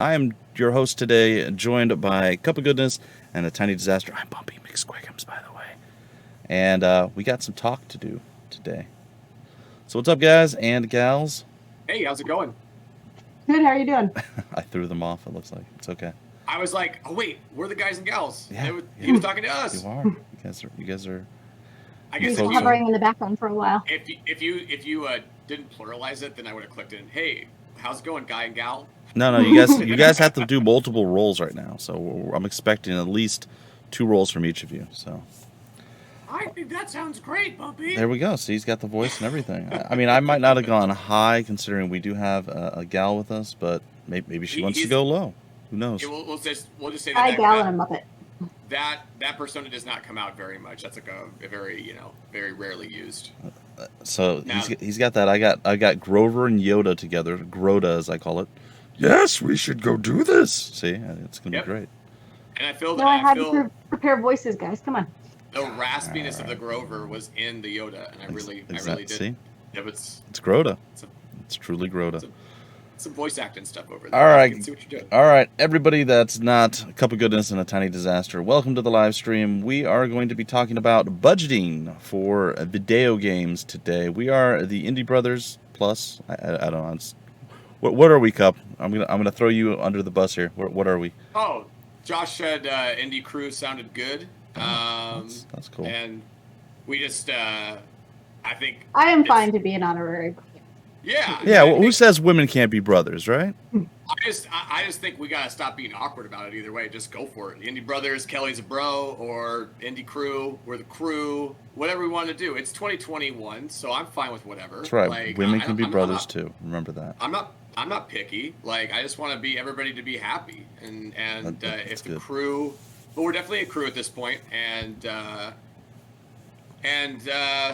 I am your host today, joined by Cupogoodness and a tiny disaster. I'm Bumpy McSquigums, by the way. And we got some talk to do today. So, what's up, guys and gals? Hey, how's it going? Good. How are you doing? I threw them off, it looks like. It's okay. I was like, oh wait, we're the guys and gals. Yeah, He yeah. was talking to us. You are. You guys are. I You guess He's if folks you are. hovering in the background for a while. if you didn't pluralize it, then I would have clicked in. Hey, how's it going, guy and gal? No, you guys have to do multiple roles right now. So, I'm expecting at least two roles from each of you. So, I think that sounds great, Bumpy. there we go. See, he's got the voice and everything. I mean, I might not have gone high considering we do have a gal with us, but maybe she wants to He's go low. Who knows? yeah, we'll just say Hi, that gal, and a Muppet. that persona does not come out very much. That's like a very very rarely used. So Now, he's got that. I got Grover and Yoda together. Grota, as I call it. Yes, we should go do this. See, it's gonna be yep. great. And I feel No, I had feel to prepare voices, guys. Come on. the raspiness of the Grover was in the Yoda, and I really did. See, Yeah, but it's it's Grota. it's, a, It's truly Grota. it's a, some voice acting stuff over there. All I right, can see what you're doing. all right, everybody. That's not a cup of goodness and a tiny disaster. Welcome to the live stream. We are going to be talking about budgeting for video games today. We are the Indie Brothers Plus. I don't know. What are we, Cup? I'm gonna throw you under the bus here. What are we? Oh, Josh said Indie Crew sounded good. That's cool. And we just, I think. I am it's- fine to be an honorary. Yeah. Yeah, I well, who think- says women can't be brothers, right? I just think we gotta stop being awkward about it either way. Just go for it. Indie Brothers, Kelly's a bro, or Indie Crew, we're the crew. Whatever we want to do. It's 2021, so I'm fine with whatever. That's right. Like, Women can be I'm brothers not, too. Remember that. I'm not picky. Like I just want to be everybody to be happy. And That's if the good. crew, but we're definitely a crew at this point. And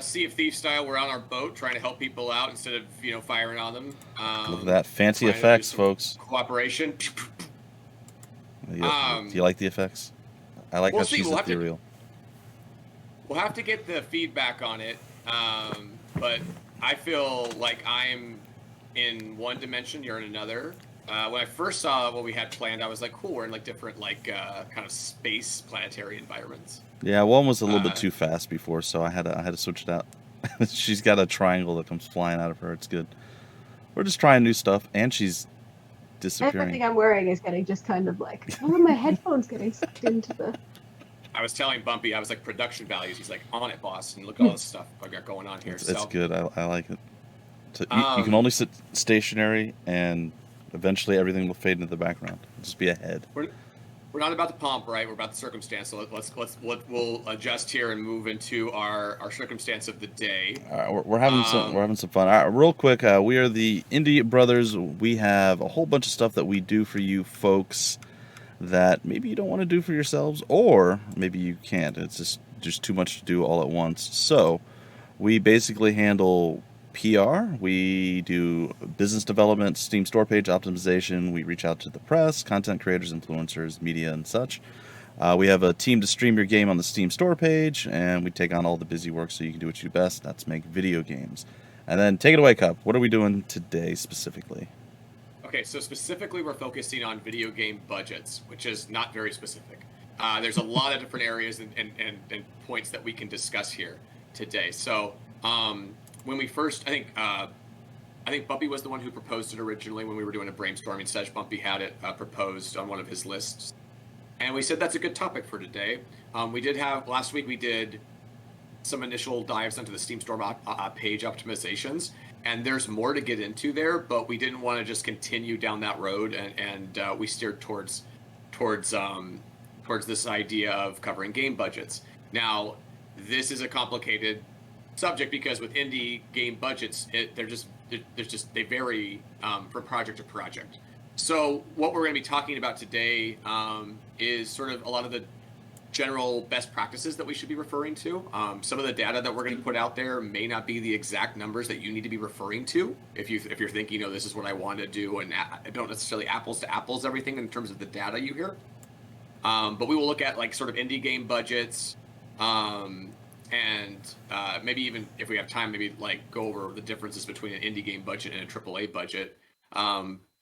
Sea of Thieves style, we're on our boat trying to help people out instead of firing on them. Look at that fancy trying to do effects, some folks. Cooperation. Do you like the effects? I like We'll how see. she's We'll have to- ethereal. We'll have to get the feedback on it, but I feel like I'm in one dimension, you're in another. When I first saw what we had planned, I was like, cool, we're in like different kind of space planetary environments. Yeah, one was a little bit too fast before, so I had to switch it out. She's got a triangle that comes flying out of her. It's good. We're just trying new stuff, and she's disappearing. Everything I'm wearing is getting just kind of like, oh, my headphones getting sucked into the. I was telling Bumpy, I was like, production values. He's like, on it, boss, and look at all this stuff I got going on here. It's good. I like it. So you can only sit stationary, and eventually everything will fade into the background. Just be ahead. We're not about the pomp, right? We're about the circumstance. So we'll adjust here and move into our circumstance of the day. We're having some fun. All right, real quick, we are the Indie Brothers. We have a whole bunch of stuff that we do for you folks that maybe you don't want to do for yourselves, or maybe you can't. It's just too much to do all at once. So we basically handle PR. We do business development, Steam store page optimization. We reach out to the press, content creators, influencers, media, and such. We have a team to stream your game on the Steam store page, and we take on all the busy work so you can do what you do best. That's make video games. And then take it away, Cup. What are we doing today specifically? Okay, so specifically we're focusing on video game budgets, which is not very specific. There's a lot of different areas and points that we can discuss here today. So when we first, I think Bumpy was the one who proposed it originally when we were doing a brainstorming session. Bumpy had it proposed on one of his lists, and we said that's a good topic for today. We did have last week. We did some initial dives into the Steam Store page optimizations, and there's more to get into there. But we didn't want to just continue down that road, and we steered towards this idea of covering game budgets. Now, this is a complicated subject because with indie game budgets, they vary from project to project. So what we're going to be talking about today is sort of a lot of the general best practices that we should be referring to. Some of the data that we're going to put out there may not be the exact numbers that you need to be referring to if you're thinking, this is what I want to do, and I don't necessarily apples to apples everything in terms of the data you hear. But we will look at like sort of indie game budgets. And maybe even if we have time, maybe like go over the differences between an indie game budget and a AAA budget.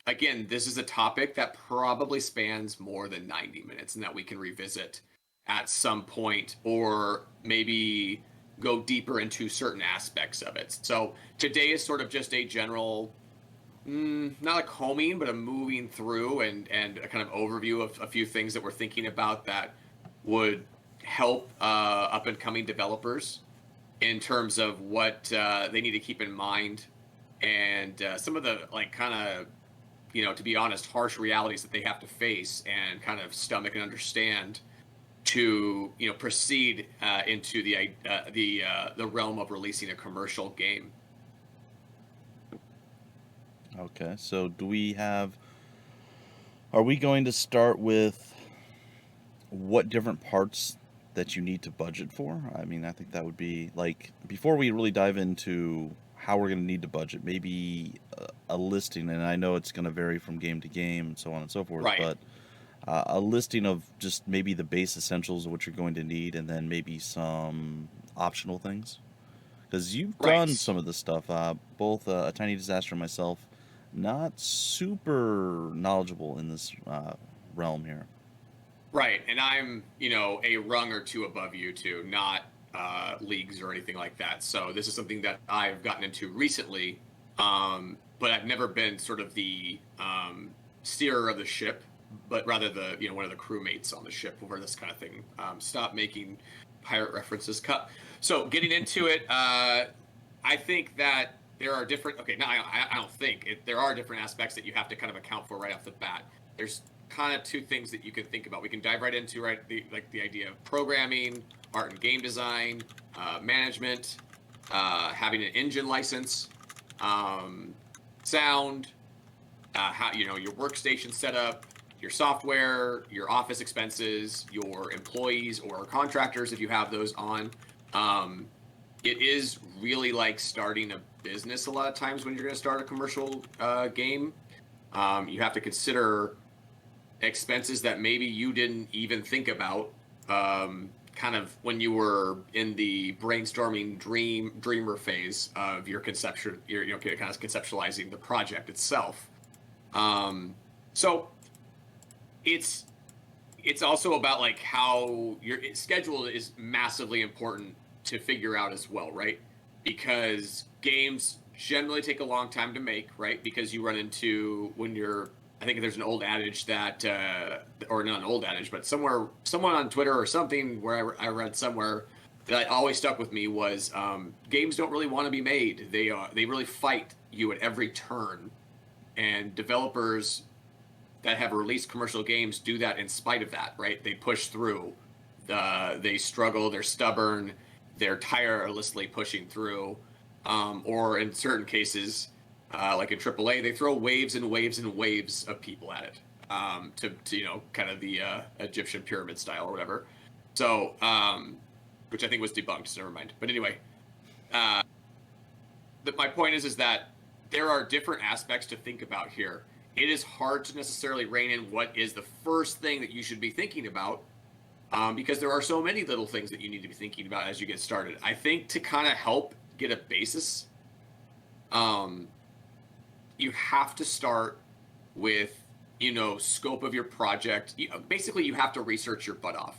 again, this is a topic that probably spans more than 90 minutes and that we can revisit at some point, or maybe go deeper into certain aspects of it. So today is sort of just a general, not a combing, but a moving through and a kind of overview of a few things that we're thinking about that would help up and coming developers in terms of what they need to keep in mind, and some of the like kind of, to be honest, harsh realities that they have to face and kind of stomach and understand to proceed into the realm of releasing a commercial game. Okay, so are we going to start with what different parts that you need to budget for? I mean, I think that would be like, before we really dive into how we're going to need to budget, maybe a listing, and I know it's going to vary from game to game and so on and so forth, Right. but a listing of just maybe the base essentials of what you're going to need, and then maybe some optional things. Because you've done Right. some of this stuff, both A Tiny Disaster and myself, not super knowledgeable in this realm here. Right, and I'm, a rung or two above you two, not leagues or anything like that. So this is something that I've gotten into recently, but I've never been sort of the steerer of the ship, but rather the, one of the crewmates on the ship over this kind of thing. Stop making pirate references. Cut. So getting into it, I think that there are different. Okay, no, I don't think there are different aspects that you have to kind of account for right off the bat. There's kind of two things that you can think about. We can dive right into the idea of programming, art and game design, management, having an engine license, sound, how your workstation setup, your software, your office expenses, your employees or contractors if you have those on. It is really like starting a business a lot of times when you're going to start a commercial game. You have to consider expenses that maybe you didn't even think about kind of when you were in the brainstorming dreamer phase of your conception, kind of conceptualizing the project itself. So it's also about like how your schedule is massively important to figure out as well, right? Because games generally take a long time to make, right? Because you run into I think there's an old adage that, or not an old adage, but someone on Twitter or something where I read somewhere that always stuck with me was games don't really want to be made. They really fight you at every turn, and developers that have released commercial games do that in spite of that, right? They push through. They struggle. They're stubborn. They're tirelessly pushing through, or in certain cases. Like in AAA, they throw waves and waves and waves of people at it, to kind of the Egyptian pyramid style or whatever. So, which I think was debunked. So never mind. But anyway, my point is that there are different aspects to think about here. It is hard to necessarily rein in what is the first thing that you should be thinking about, because there are so many little things that you need to be thinking about as you get started. I think to kind of help get a basis, you have to start with, scope of your project. Basically, you have to research your butt off.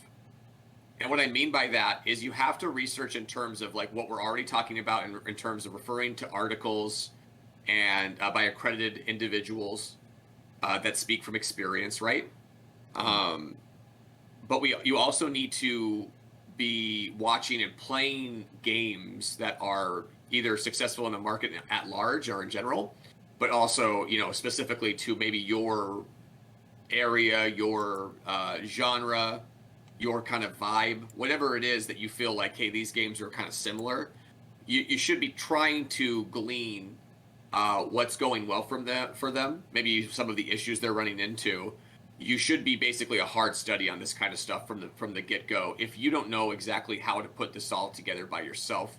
And what I mean by that is you have to research in terms of like what we're already talking about in terms of referring to articles and by accredited individuals that speak from experience, right? But you also need to be watching and playing games that are either successful in the market at large or in general, but also, specifically to maybe your area, your genre, your kind of vibe, whatever it is that you feel like, hey, these games are kind of similar. You should be trying to glean what's going well for them, maybe some of the issues they're running into. You should be basically a hard study on this kind of stuff from the get-go. If you don't know exactly how to put this all together by yourself,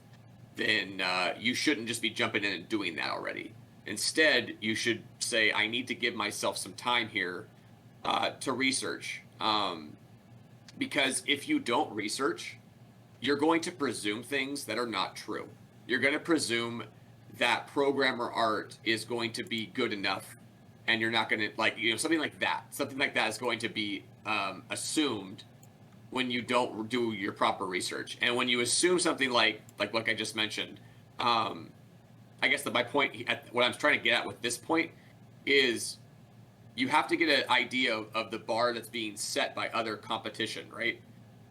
then you shouldn't just be jumping in and doing that already. Instead, you should say, I need to give myself some time here to research. Because if you don't research, you're going to presume things that are not true. You're going to presume that programmer art is going to be good enough and you're not going to like, something like that. Something like that is going to be assumed when you don't do your proper research. And when you assume something like what I just mentioned, I guess my point, what I'm trying to get at with this point is you have to get an idea of the bar that's being set by other competition, right?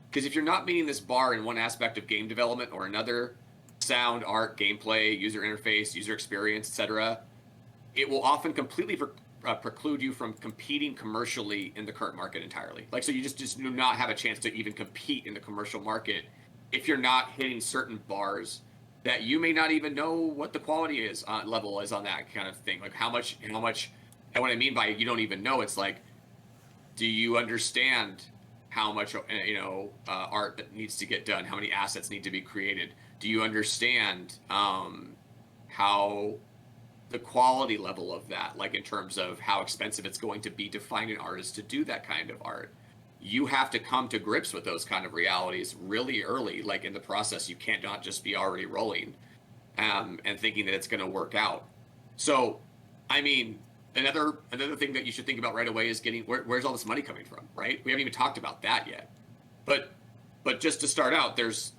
Because if you're not meeting this bar in one aspect of game development or another, sound, art, gameplay, user interface, user experience, etc., it will often completely preclude you from competing commercially in the current market entirely. Like, so you just do not have a chance to even compete in the commercial market if you're not hitting certain bars that you may not even know what the quality is level is on that kind of thing. Like how much, and what I mean by you don't even know, it's like, do you understand how much art that needs to get done? How many assets need to be created? Do you understand how the quality level of that, like in terms of how expensive it's going to be to find an artist to do that kind of art? You have to come to grips with those kind of realities really early, like in the process. You can't not just be already rolling and thinking that it's going to work out. So, I mean, another thing that you should think about right away is getting where's all this money coming from, right? We haven't even talked about that yet. But just to start out, there's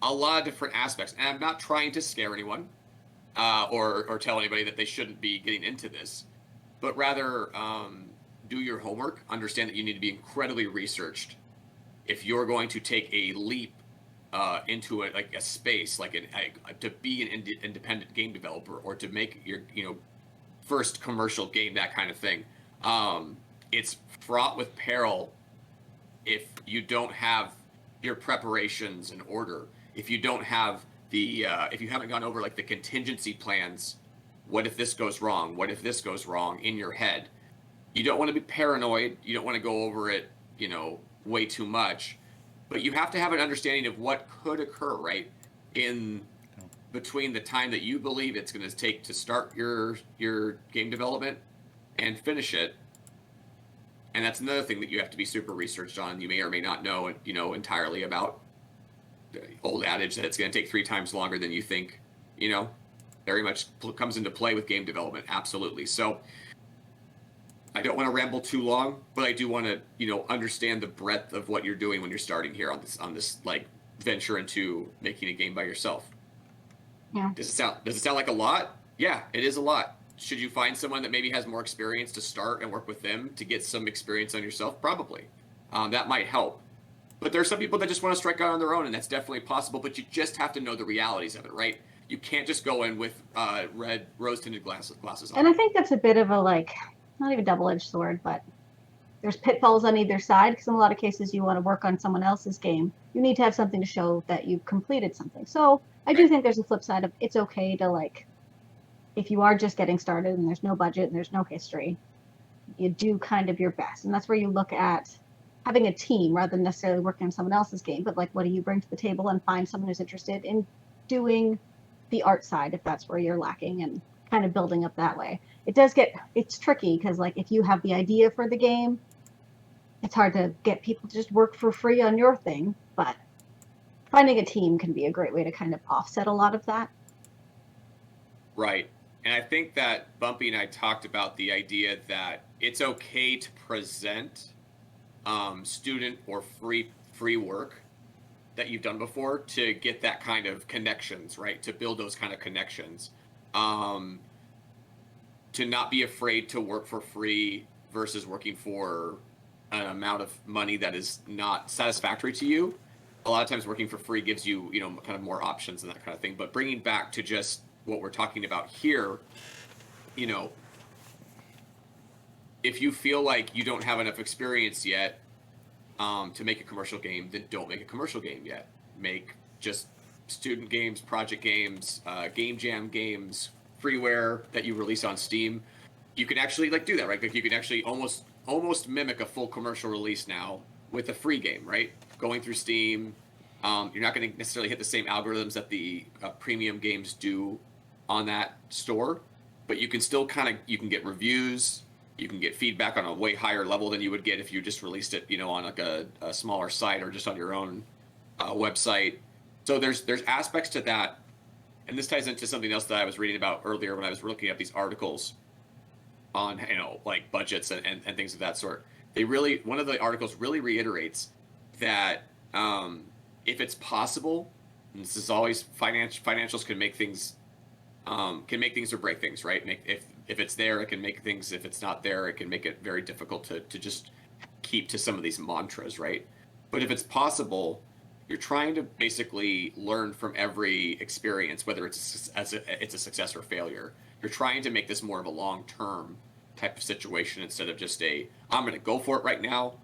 a lot of different aspects, and I'm not trying to scare anyone or tell anybody that they shouldn't be getting into this, but rather do your homework. Understand that you need to be incredibly researched if you're going to take a leap into a space to be an independent game developer or to make your first commercial game, that kind of thing. It's fraught with peril if you don't have your preparations in order. If you don't have if you haven't gone over like the contingency plans, what if this goes wrong? What if this goes wrong in your head? You don't want to be paranoid. You don't want to go over it, way too much. But you have to have an understanding of what could occur, right? In between the time that you believe it's going to take to start your game development and finish it. And that's another thing that you have to be super researched on. You may or may not know, entirely about the old adage that it's going to take 3 times longer than you think, very much comes into play with game development. Absolutely. So I don't want to ramble too long, but I do want to, understand the breadth of what you're doing when you're starting here on this like venture into making a game by yourself. Yeah. Does it sound like a lot? Yeah, it is a lot. Should you find someone that maybe has more experience to start and work with them to get some experience on yourself? Probably. That might help. But there are some people that just want to strike out on their own, and that's definitely possible, but you just have to know the realities of it, right? You can't just go in with red rose-tinted glasses on. And I think that's a bit of a, not even double-edged sword, but there's pitfalls on either side, because in a lot of cases you want to work on someone else's game. You need to have something to show that you've completed something. So I do think there's a flip side of it's okay to, if you are just getting started and there's no budget and there's no history, you do kind of your best. And that's where you look at having a team rather than necessarily working on someone else's game, but what do you bring to the table, and find someone who's interested in doing the art side if that's where you're lacking, and kind of building up that way. It's tricky because if you have the idea for the game, it's hard to get people to just work for free on your thing, but finding a team can be a great way to kind of offset a lot of that. Right. And I think that Bumpy and I talked about the idea that it's okay to present student or free work that you've done before to get that kind of connections, right? To build those kind of connections. To not be afraid to work for free versus working for an amount of money that is not satisfactory to you. A lot of times working for free gives you, kind of more options and that kind of thing. But bringing back to just what we're talking about here, if you feel like you don't have enough experience yet to make a commercial game, then don't make a commercial game yet. Make just student games, project games, game jam games, freeware that you release on Steam. You can actually do that, right? You can actually almost mimic a full commercial release now with a free game, right? Going through Steam. You're not going to necessarily hit the same algorithms that the premium games do on that store, but you can still you can get reviews, you can get feedback on a way higher level than you would get if you just released it, on a smaller site or just on your own website. So there's aspects to that, and this ties into something else that I was reading about earlier when I was looking at these articles. on like budgets and things of that sort. They really, one of the articles really reiterates that if it's possible, and this is always financials can make things or break things, right? If it's there, it can make things. If it's not there, it can make it very difficult to just keep to some of these mantras, right? But if it's possible, you're trying to basically learn from every experience, whether it's a success or failure. You're trying to make this more of a long-term type of situation instead of just I'm going to go for it right now,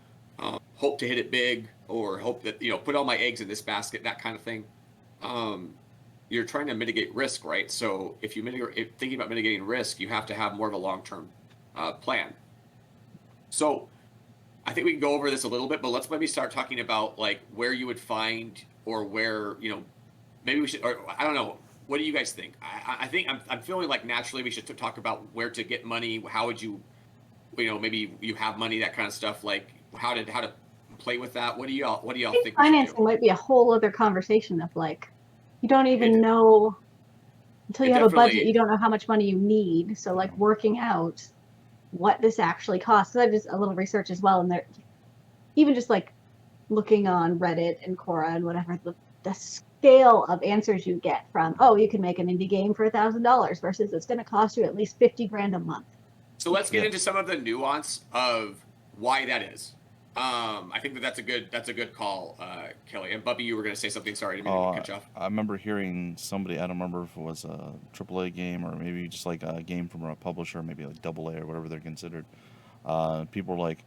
hope to hit it big, or hope that put all my eggs in this basket, that kind of thing. You're trying to mitigate risk, right? So if thinking about mitigating risk, you have to have more of a long-term plan. So I think we can go over this a little bit, but let's maybe start talking about like where you would find, or where maybe we should, or I don't know. What do you guys think? I think I'm feeling like naturally we should talk about where to get money. How would you, maybe you have money, that kind of stuff. Like how to play with that. What do y'all think? Financing might be a whole other conversation of like, you don't even know until you have a budget. You don't know how much money you need. So like working out what this actually costs. Because I did a little research as well, and there, even just like looking on Reddit and Quora and whatever, the scale of answers you get from, you can make an indie game for $1,000 versus it's going to cost you at least 50 grand a month. So let's get into some of the nuance of why that is. I think that's a good call, Kelly. And Bumpy, you were going to say something. Sorry, I didn't mean to cut you off. I remember hearing somebody, I don't remember if it was a AAA game or maybe just like a game from a publisher, maybe like AA or whatever they're considered. People were like,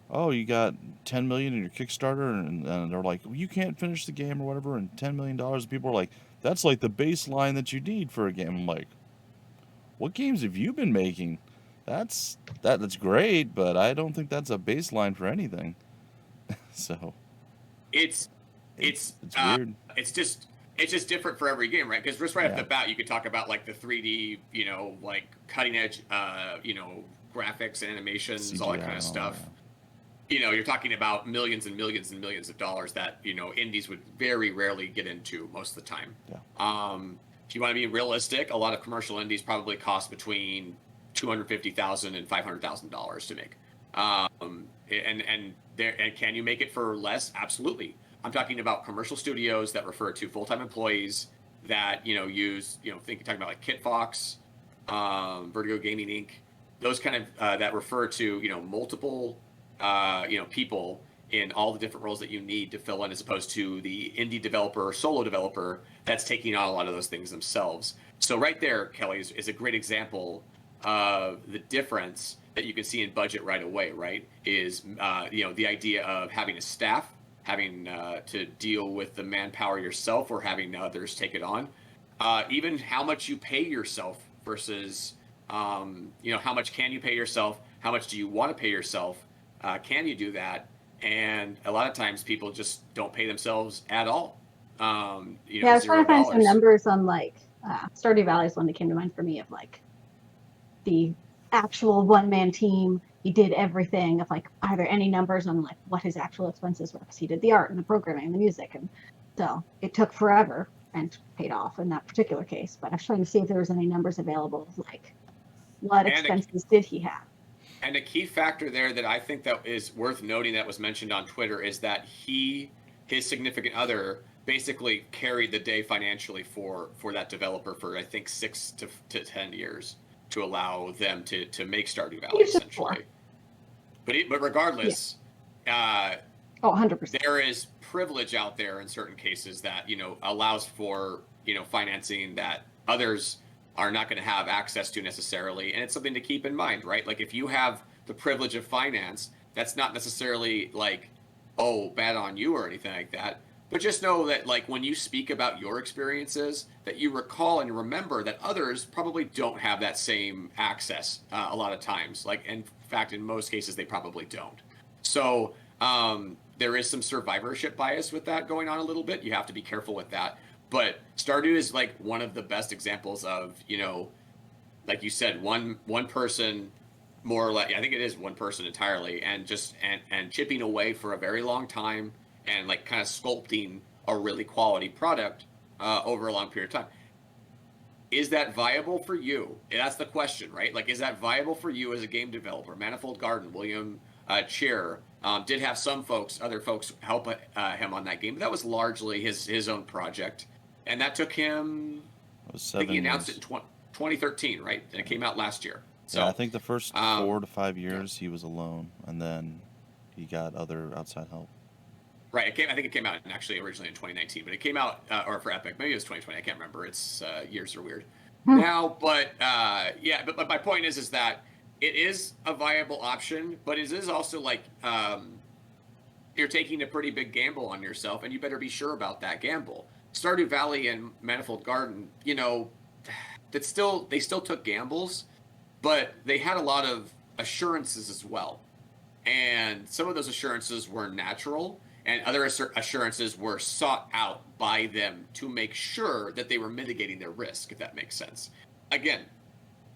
"Oh, you got 10 million in your Kickstarter," and they're like, well, "You can't finish the game or whatever," and $10 million. People are like, "That's like the baseline that you need for a game." I'm like, "What games have you been making? That's great, but I don't think that's a baseline for anything." So it's weird. It's just different for every game, right? Because just right off the bat, you could talk about like the 3D, like cutting edge, graphics and animations, CGI, all that kind of stuff. You're talking about millions and millions and millions of dollars that indies would very rarely get into most of the time. Yeah. If you want to be realistic, a lot of commercial indies probably cost between $250,000 and $500,000 to make. And can you make it for less? Absolutely. I'm talking about commercial studios that refer to full-time employees that use talking about like Kitfox, Vertigo Gaming Inc. Those kind of that refer to multiple people in all the different roles that you need to fill in, as opposed to the indie developer or solo developer that's taking on a lot of those things themselves. So right there, Kelly, is a great example of the difference that you can see in budget right away, right? Is the idea of having a staff, having to deal with the manpower yourself, or having others take it on. Even how much you pay yourself versus how much can you pay yourself? How much do you want to pay yourself? Can you do that? And a lot of times people just don't pay themselves at all. I was trying to find some numbers on like Stardew Valley is one that came to mind for me, of like the actual one-man team. He did everything, of like, are there any numbers on like what his actual expenses were? Because he did the art and the programming and the music, and so it took forever and paid off in that particular case. But I was trying to see if there was any numbers available of like what expenses did he have. And a key factor there that I think that is worth noting that was mentioned on Twitter is that his significant other basically carried the day financially for that developer for I think 6 to 10 years to allow them to make Stardew Valley essentially. But regardless, 100%. there is privilege out there in certain cases that allows for financing that others are not going to have access to necessarily, and it's something to keep in mind, right? Like if you have the privilege of finance, that's not necessarily like, oh, bad on you or anything like that. But just know that like when you speak about your experiences, that you recall and remember that others probably don't have that same access a lot of times. Like, in fact, in most cases, they probably don't. So there is some survivorship bias with that going on a little bit. You have to be careful with that. But Stardew is like one of the best examples of, like you said, one person, more or less, I think it is one person entirely, and just and chipping away for a very long time and like kind of sculpting a really quality product over a long period of time. is that viable for you? And that's the question, right? Like, is that viable for you as a game developer? Manifold Garden, William Cheer did have other folks help him on that game, but that was largely his own project. And that took him, It was I think he 7 announced years. it in 2013, right? And it came out last year. So, Yeah, I think the first 4 to 5 yeah. years he was alone, and then he got other outside help. Right. I think it came out actually originally in 2019, but it came out, or for Epic, maybe it was 2020. I can't remember. It's years are weird now. But yeah. But my point is that it is a viable option, but it is also like you're taking a pretty big gamble on yourself, and you better be sure about that gamble. Stardew Valley and Manifold Garden, they still took gambles, but they had a lot of assurances as well. And some of those assurances were natural, and other assurances were sought out by them to make sure that they were mitigating their risk, if that makes sense. Again,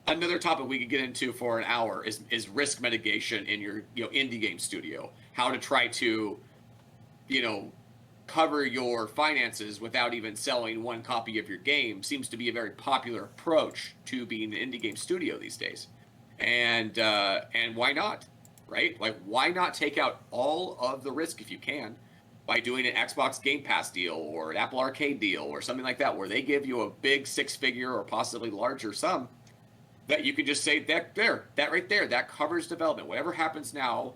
another topic we could get into for an hour is risk mitigation in your indie game studio. How to try to cover your finances without even selling one copy of your game seems to be a very popular approach to being an indie game studio these days. And why not? Right? Like, why not take out all of the risk if you can by doing an Xbox Game Pass deal or an Apple Arcade deal or something like that, where they give you a big 6-figure or possibly larger sum that you can just say that right there, that covers development. Whatever happens now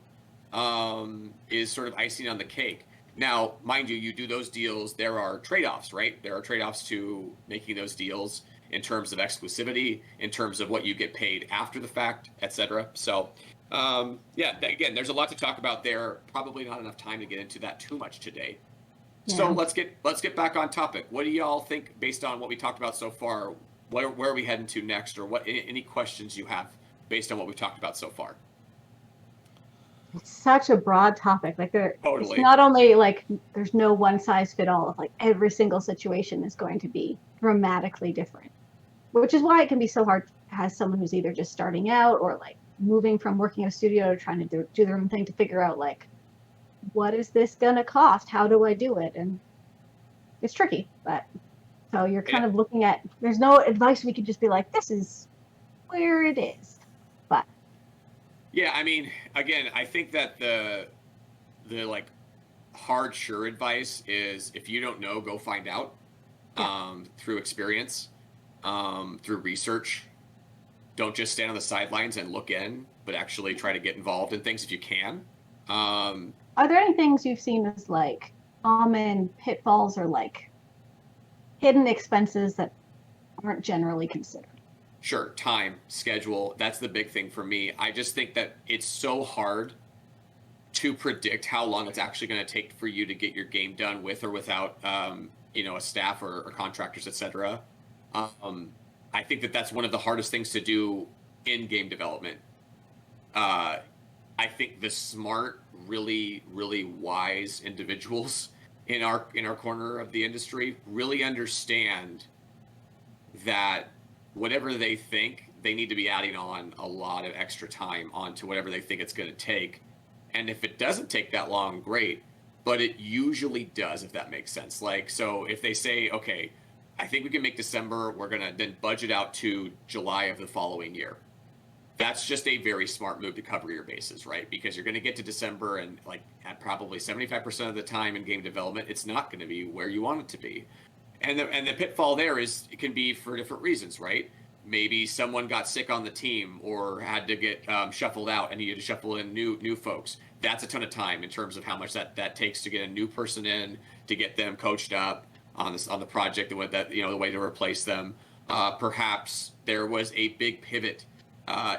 is sort of icing on the cake. Now, mind you, you do those deals, there are trade-offs, right? There are trade-offs to making those deals in terms of exclusivity, in terms of what you get paid after the fact, etc. So, yeah, again, there's a lot to talk about there. Probably not enough time to get into that too much today. Yeah. So let's get back on topic. What do y'all think based on what we talked about so far? Where are we heading to next, or what? Any questions you have based on what we've talked about so far? It's such a broad topic. Like Totally. It's not only like there's no one size fit all. Of like every single situation is going to be dramatically different, which is why it can be so hard as someone who's either just starting out or like moving from working in a studio to trying to do their own thing to figure out like, what is this gonna cost? How do I do it? And it's tricky, but so you're kind of looking at, there's no advice we could just be like, this is where it is. But yeah, I mean, again, I think that the like hard sure advice is, if you don't know, go find out. Through experience, through research. Don't just stand on the sidelines and look in, but actually try to get involved in things if you can. Are there any things you've seen as like common pitfalls or like hidden expenses that aren't generally considered? Sure. Time, schedule. That's the big thing for me. I just think that it's so hard to predict how long it's actually going to take for you to get your game done with or without, a staff or contractors, etc. I think that that's one of the hardest things to do in game development. I think the smart, really, really wise individuals in our corner of the industry really understand that whatever they think, they need to be adding on a lot of extra time onto whatever they think it's going to take. And if it doesn't take that long, great. But it usually does, if that makes sense. Like, so if they say, okay, I think we can make December, we're going to then budget out to July of the following year. That's just a very smart move to cover your bases, right? Because you're going to get to December and like at probably 75% of the time in game development, it's not going to be where you want it to be. And the pitfall there is, it can be for different reasons, right? Maybe someone got sick on the team or had to get shuffled out and needed to shuffle in new folks. That's a ton of time in terms of how much that takes to get a new person in, to get them coached up on the project, and the way to replace them. Perhaps there was a big pivot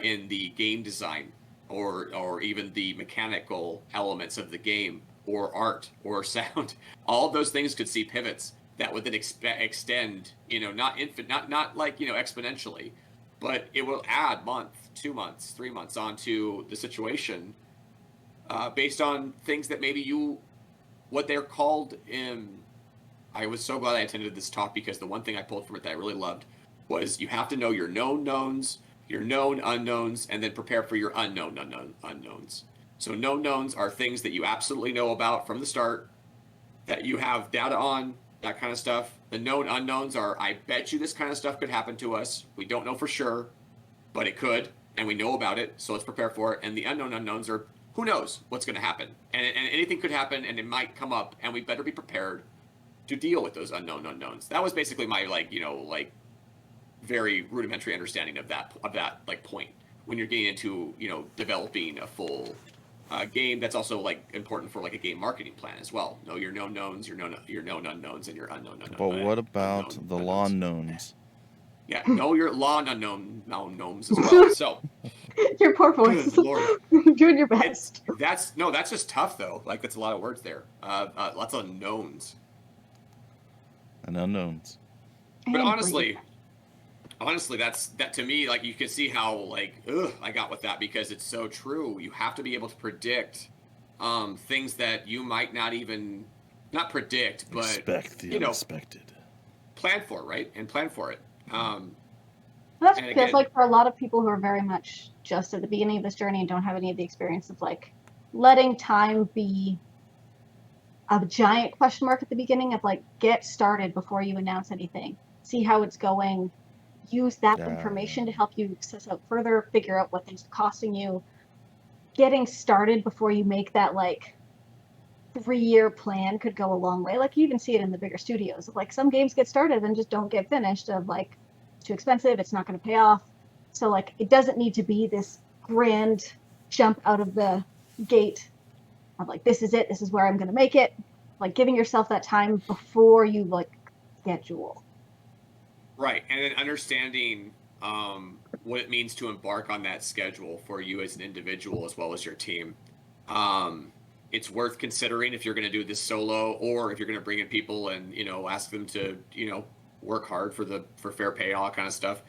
in the game design or even the mechanical elements of the game, or art or sound. All of those things could see pivots that would then extend, not like, exponentially, but it will add month, 2 months, 3 months onto the situation based on things that maybe what they're called in. I was so glad I attended this talk, because the one thing I pulled from it that I really loved was you have to know your known knowns, your known unknowns, and then prepare for your unknown unknowns. So known knowns are things that you absolutely know about from the start, that you have data on, that kind of stuff. The known unknowns are, I bet you this kind of stuff could happen to us. We don't know for sure, but it could, and we know about it, so let's prepare for it. And the unknown unknowns are, who knows what's going to happen, and anything could happen, and it might come up, and we better be prepared to deal with those unknown unknowns. That was basically my very rudimentary understanding of that like point when you're getting into developing a full game. That's also like important for like a game marketing plan as well. Know your known knowns, your known unknowns, and your unknown unknowns. But what about the law knowns? Yeah, know your law unknowns as well. So your poor voice. You're doing your best. That's just tough though. Like that's a lot of words there. Lots of knowns and unknowns. But honestly, that to me, like you can see how like I got with that because it's so true. You have to be able to predict things that you might not predict, but expect the unexpected. Plan for, right? And plan for it. That's because like for a lot of people who are very much just at the beginning of this journey and don't have any of the experience of like letting time be a giant question mark at the beginning of like get started before you announce anything, see how it's going, use that information to help you suss out further, figure out what things are costing you. Getting started before you make that like 3-year plan could go a long way. Like you even see it in the bigger studios. Like some games get started and just don't get finished of like it's too expensive, it's not going to pay off. So like it doesn't need to be this grand jump out of the gate of like this is it, this is where I'm going to make it. Like giving yourself that time before you like schedule. Right, and then understanding what it means to embark on that schedule for you as an individual as well as your team. It's worth considering if you're going to do this solo or if you're going to bring in people and ask them to work hard for fair pay, all that kind of stuff.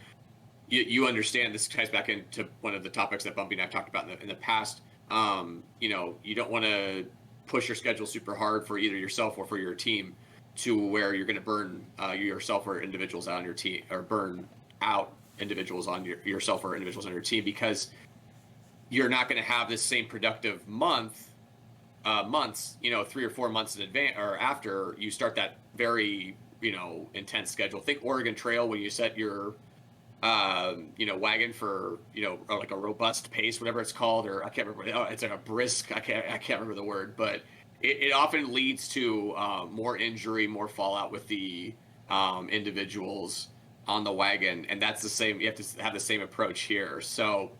You understand this ties back into one of the topics that Bumpy and I've talked about in the past. You don't want to push your schedule super hard for either yourself or for your team to where you're going to burn yourself or individuals out on your team, or burn out individuals on yourself or individuals on your team, because you're not going to have this same productive months 3 or 4 months in advance or after you start that very intense schedule. Think Oregon Trail when you set your wagon for like a robust pace, whatever it's called, or I can't remember. It's like a brisk. I can't remember the word, but it often leads to more injury, more fallout with the individuals on the wagon, and that's the same. You have to have the same approach here. So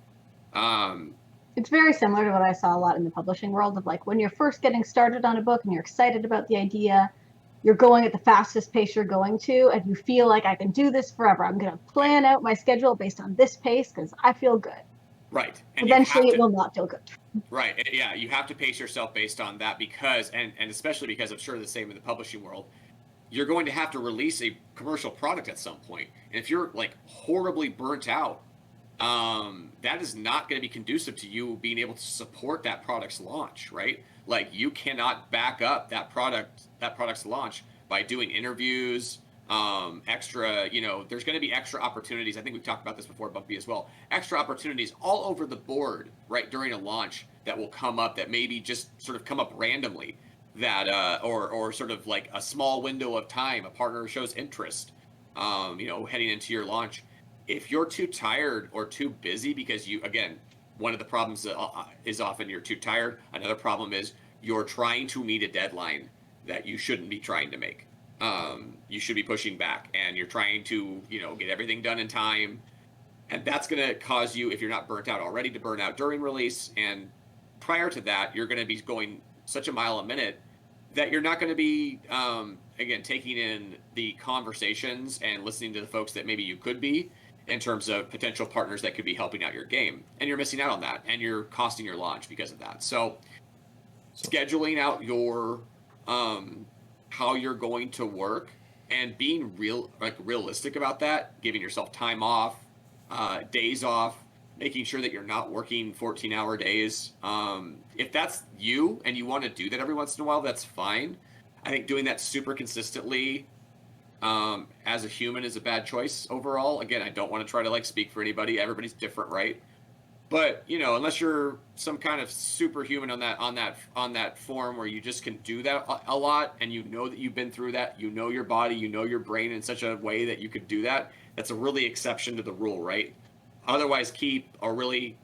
it's very similar to what I saw a lot in the publishing world of like when you're first getting started on a book and you're excited about the idea. You're going at the fastest pace you're going to, and you feel like I can do this forever. I'm going to plan out my schedule based on this pace because I feel good. Right. And eventually, it will not feel good. Right. Yeah. You have to pace yourself based on that because, and especially because I'm sure the same in the publishing world, you're going to have to release a commercial product at some point. And if you're like horribly burnt out, that is not going to be conducive to you being able to support that product's launch, right? Like you cannot back up that product's launch by doing interviews, extra, there's going to be extra opportunities. I think we've talked about this before, Bumpy, as well. Extra opportunities all over the board, right, during a launch that will come up that maybe just sort of come up randomly that, or sort of like a small window of time, a partner shows interest, heading into your launch. If you're too tired or too busy because one of the problems is often you're too tired. Another problem is you're trying to meet a deadline that you shouldn't be trying to make. You should be pushing back, and you're trying to, get everything done in time. And that's going to cause you, if you're not burnt out already, to burn out during release. And prior to that, you're going to be going such a mile a minute that you're not going to be, taking in the conversations and listening to the folks that maybe you could be, in terms of potential partners that could be helping out your game. And you're missing out on that, and you're costing your launch because of that. So scheduling out your how you're going to work and being realistic about that, giving yourself time off, days off, making sure that you're not working 14-hour days. If that's you and you want to do that every once in a while, that's fine. I think doing that super consistently as a human is a bad choice overall. Again, I don't want to try to speak for anybody. Everybody's different, right? But unless you're some kind of superhuman on that form where you just can do that a lot, and that you've been through that, your body, your brain in such a way that you could do that. That's a really exception to the rule, right? Otherwise, keep a really,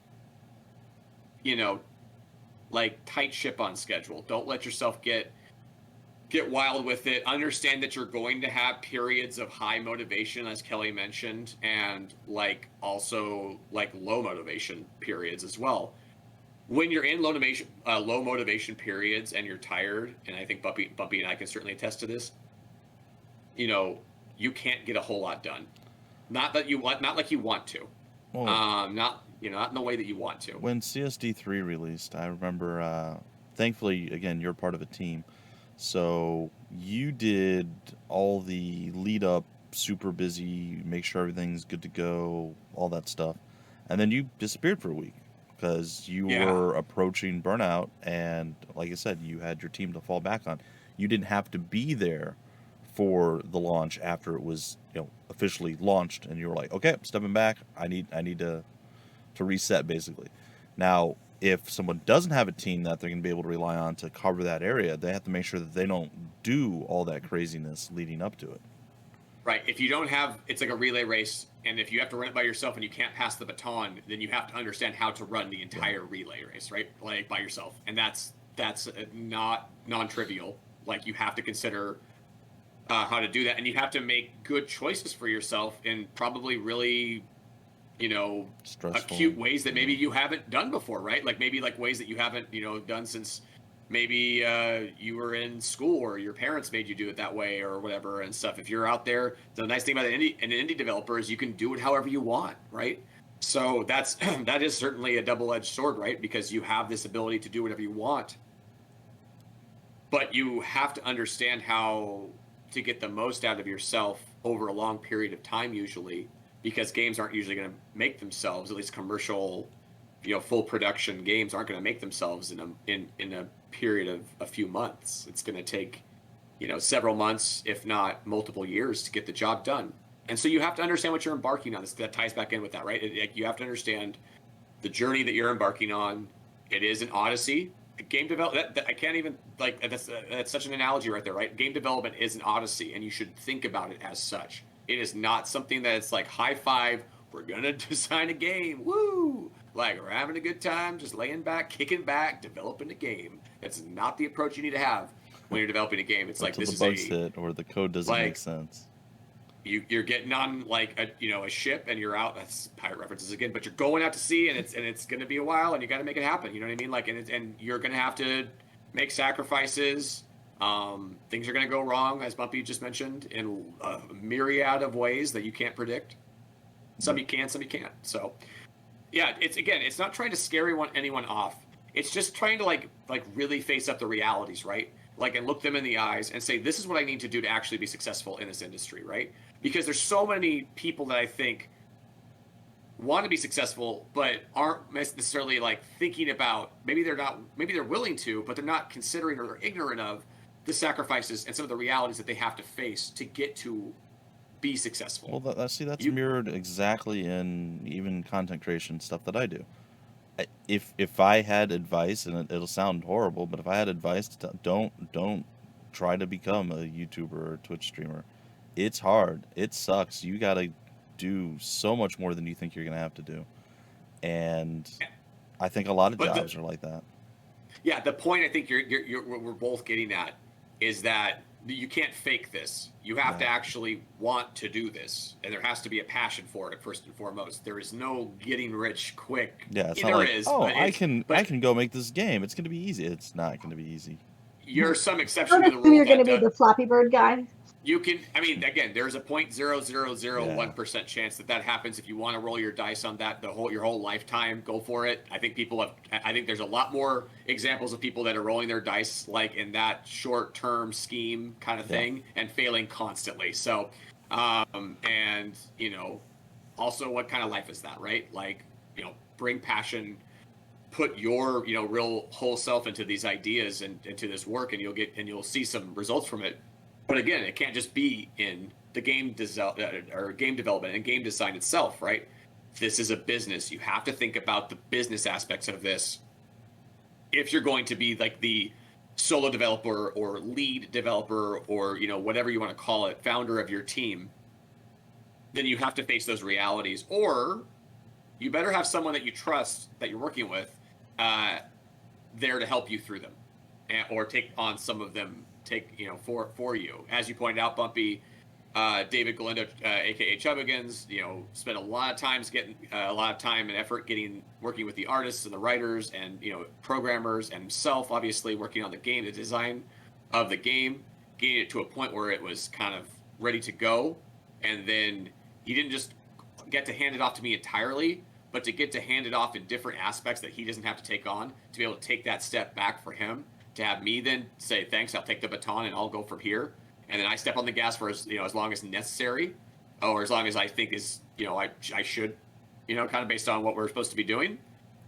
like tight ship on schedule. Don't let yourself get wild with it. Understand that you're going to have periods of high motivation, as Kelly mentioned, and also low motivation periods as well. When you're in low motivation periods and you're tired, and I think Bumpy and I can certainly attest to this, you can't get a whole lot done. Not like you want to. Well, not in the way that you want to. When CSD3 released, I remember, thankfully, again, you're part of a team. So you did all the lead up, super busy, make sure everything's good to go, all that stuff. And then you disappeared for a week because you were approaching burnout. And like I said, you had your team to fall back on. You didn't have to be there for the launch after it was, officially launched. And you were like, okay, I'm stepping back. I need to reset, basically. Now, if someone doesn't have a team that they're going to be able to rely on to cover that area, they have to make sure that they don't do all that craziness leading up to it. Right. If you don't have, it's like a relay race, and if you have to run it by yourself and you can't pass the baton, then you have to understand how to run the entire relay race, right? Like by yourself. And that's not non-trivial. Like you have to consider how to do that, and you have to make good choices for yourself in probably really stressful, acute ways that maybe you haven't done before, right? Like maybe ways that you haven't, done since maybe you were in school or your parents made you do it that way or whatever and stuff. If you're out there, the nice thing about an indie developer is you can do it however you want, right? So that is certainly a double-edged sword, right? Because you have this ability to do whatever you want, but you have to understand how to get the most out of yourself over a long period of time, usually. Because games aren't usually going to make themselves, at least commercial, full production games aren't going to make themselves in a period of a few months. It's going to take, several months, if not multiple years, to get the job done. And so you have to understand what you're embarking on. That ties back in with that, right? You have to understand the journey that you're embarking on. It is an odyssey. Game development. I can't even that's such an analogy right there, right? Game development is an odyssey, and you should think about it as such. It is not something that's like high five, we're going to design a game, woo! Like we're having a good time, just laying back, kicking back, developing a game. That's not the approach you need to have when you're developing a game. It's like this is the bugs hit or the code doesn't make sense. You're getting on a ship and you're out. That's pirate references again, but you're going out to sea and it's going to be a while and you got to make it happen. You know what I mean? And you're going to have to make sacrifices. Things are going to go wrong, as Bumpy just mentioned, in a myriad of ways that you can't predict. Some you can, some you can't. So, yeah, it's not trying to scare anyone off. It's just trying to really face up the realities, right? And look them in the eyes and say, this is what I need to do to actually be successful in this industry, right? Because there's so many people that I think want to be successful, but aren't necessarily thinking about, maybe they're willing to, but they're not considering or they're ignorant of the sacrifices and some of the realities that they have to face to get to be successful. Well, that's mirrored exactly in even content creation stuff that I do. If I had advice, and it'll sound horrible, but if I had advice, don't try to become a YouTuber or a Twitch streamer. It's hard. It sucks. You got to do so much more than you think you're going to have to do. And I think a lot of jobs are like that. Yeah, the point I think we're both getting at is that you can't fake this. You have to actually want to do this, and there has to be a passion for it first and foremost. There is no getting rich quick. Yeah, it's not like, I can go make this game. It's going to be easy. It's not going to be easy. You're some exception to the rule. You're going to be the Flappy Bird guy. You can, again, there's a 0.0001% chance that happens. If you want to roll your dice on that your whole lifetime, go for it. I think there's a lot more examples of people that are rolling their dice in that short-term scheme kind of thing and failing constantly. So, and also what kind of life is that, right? Bring passion, put your real whole self into these ideas and into this work, and you'll see some results from it. But again, it can't just be in the game development and game design itself, right? this is a business. You have to think about the business aspects of this. If you're going to be like the solo developer or lead developer or, you know, whatever you want to call it, founder of your team, then you have to face those realities. Or you better have someone that you trust that you're working with there to help you through them, or take on some of them, for you. As you pointed out, Bumpy, David Galindo, aka Cupogoodness, spent a lot of time and effort working with the artists and the writers and programmers, and himself obviously working on the design of the game, getting it to a point where it was kind of ready to go. And then he didn't just get to hand it off to me entirely, but to get to hand it off in different aspects that he doesn't have to take on, to be able to take that step back for him, to have me then say, thanks, I'll take the baton and I'll go from here. And then I step on the gas for as long as necessary, or as long as I think is, I should, kind of based on what we're supposed to be doing.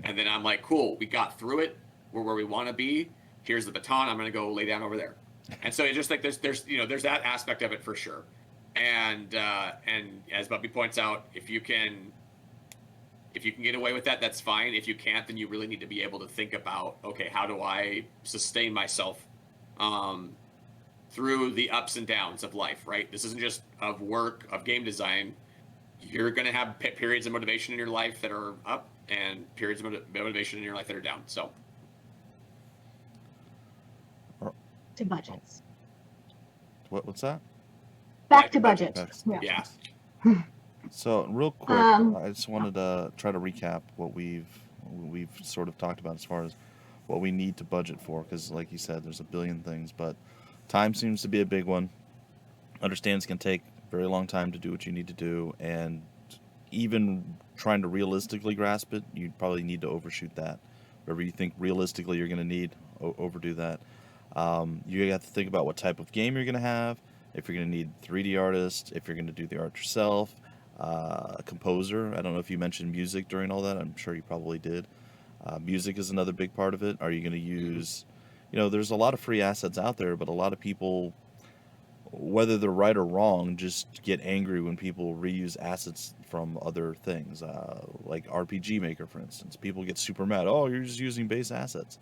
And then I'm like, cool, we got through it. We're where we want to be. Here's the baton. I'm going to go lay down over there. And so it's just like there's that aspect of it for sure. And as Bumpy points out, if you can get away with that, that's fine. If you can't, then you really need to be able to think about, okay, how do I sustain myself through the ups and downs of life, right? This isn't just of work, of game design. You're going to have periods of motivation in your life that are up and periods of motivation in your life that are down. So, to budgets. What's that? Back to budgets. Yeah. So real quick, I just wanted to try to recap what we've sort of talked about as far as what we need to budget for, because like you said, there's a billion things, but time seems to be a big one. Understand it's going to take a very long time to do what you need to do, and even trying to realistically grasp it, you probably need to overshoot that. Whatever you think realistically you're going to need, overdo that. You have to think about what type of game you're going to have, if you're going to need 3D artists, if you're going to do the art yourself, a composer. I don't know if you mentioned music during all that. I'm sure you probably did. Music is another big part of it. Are you going to use, there's a lot of free assets out there, but a lot of people, whether they're right or wrong, just get angry when people reuse assets from other things, like RPG Maker, for instance. People get super mad. Oh, you're just using base assets.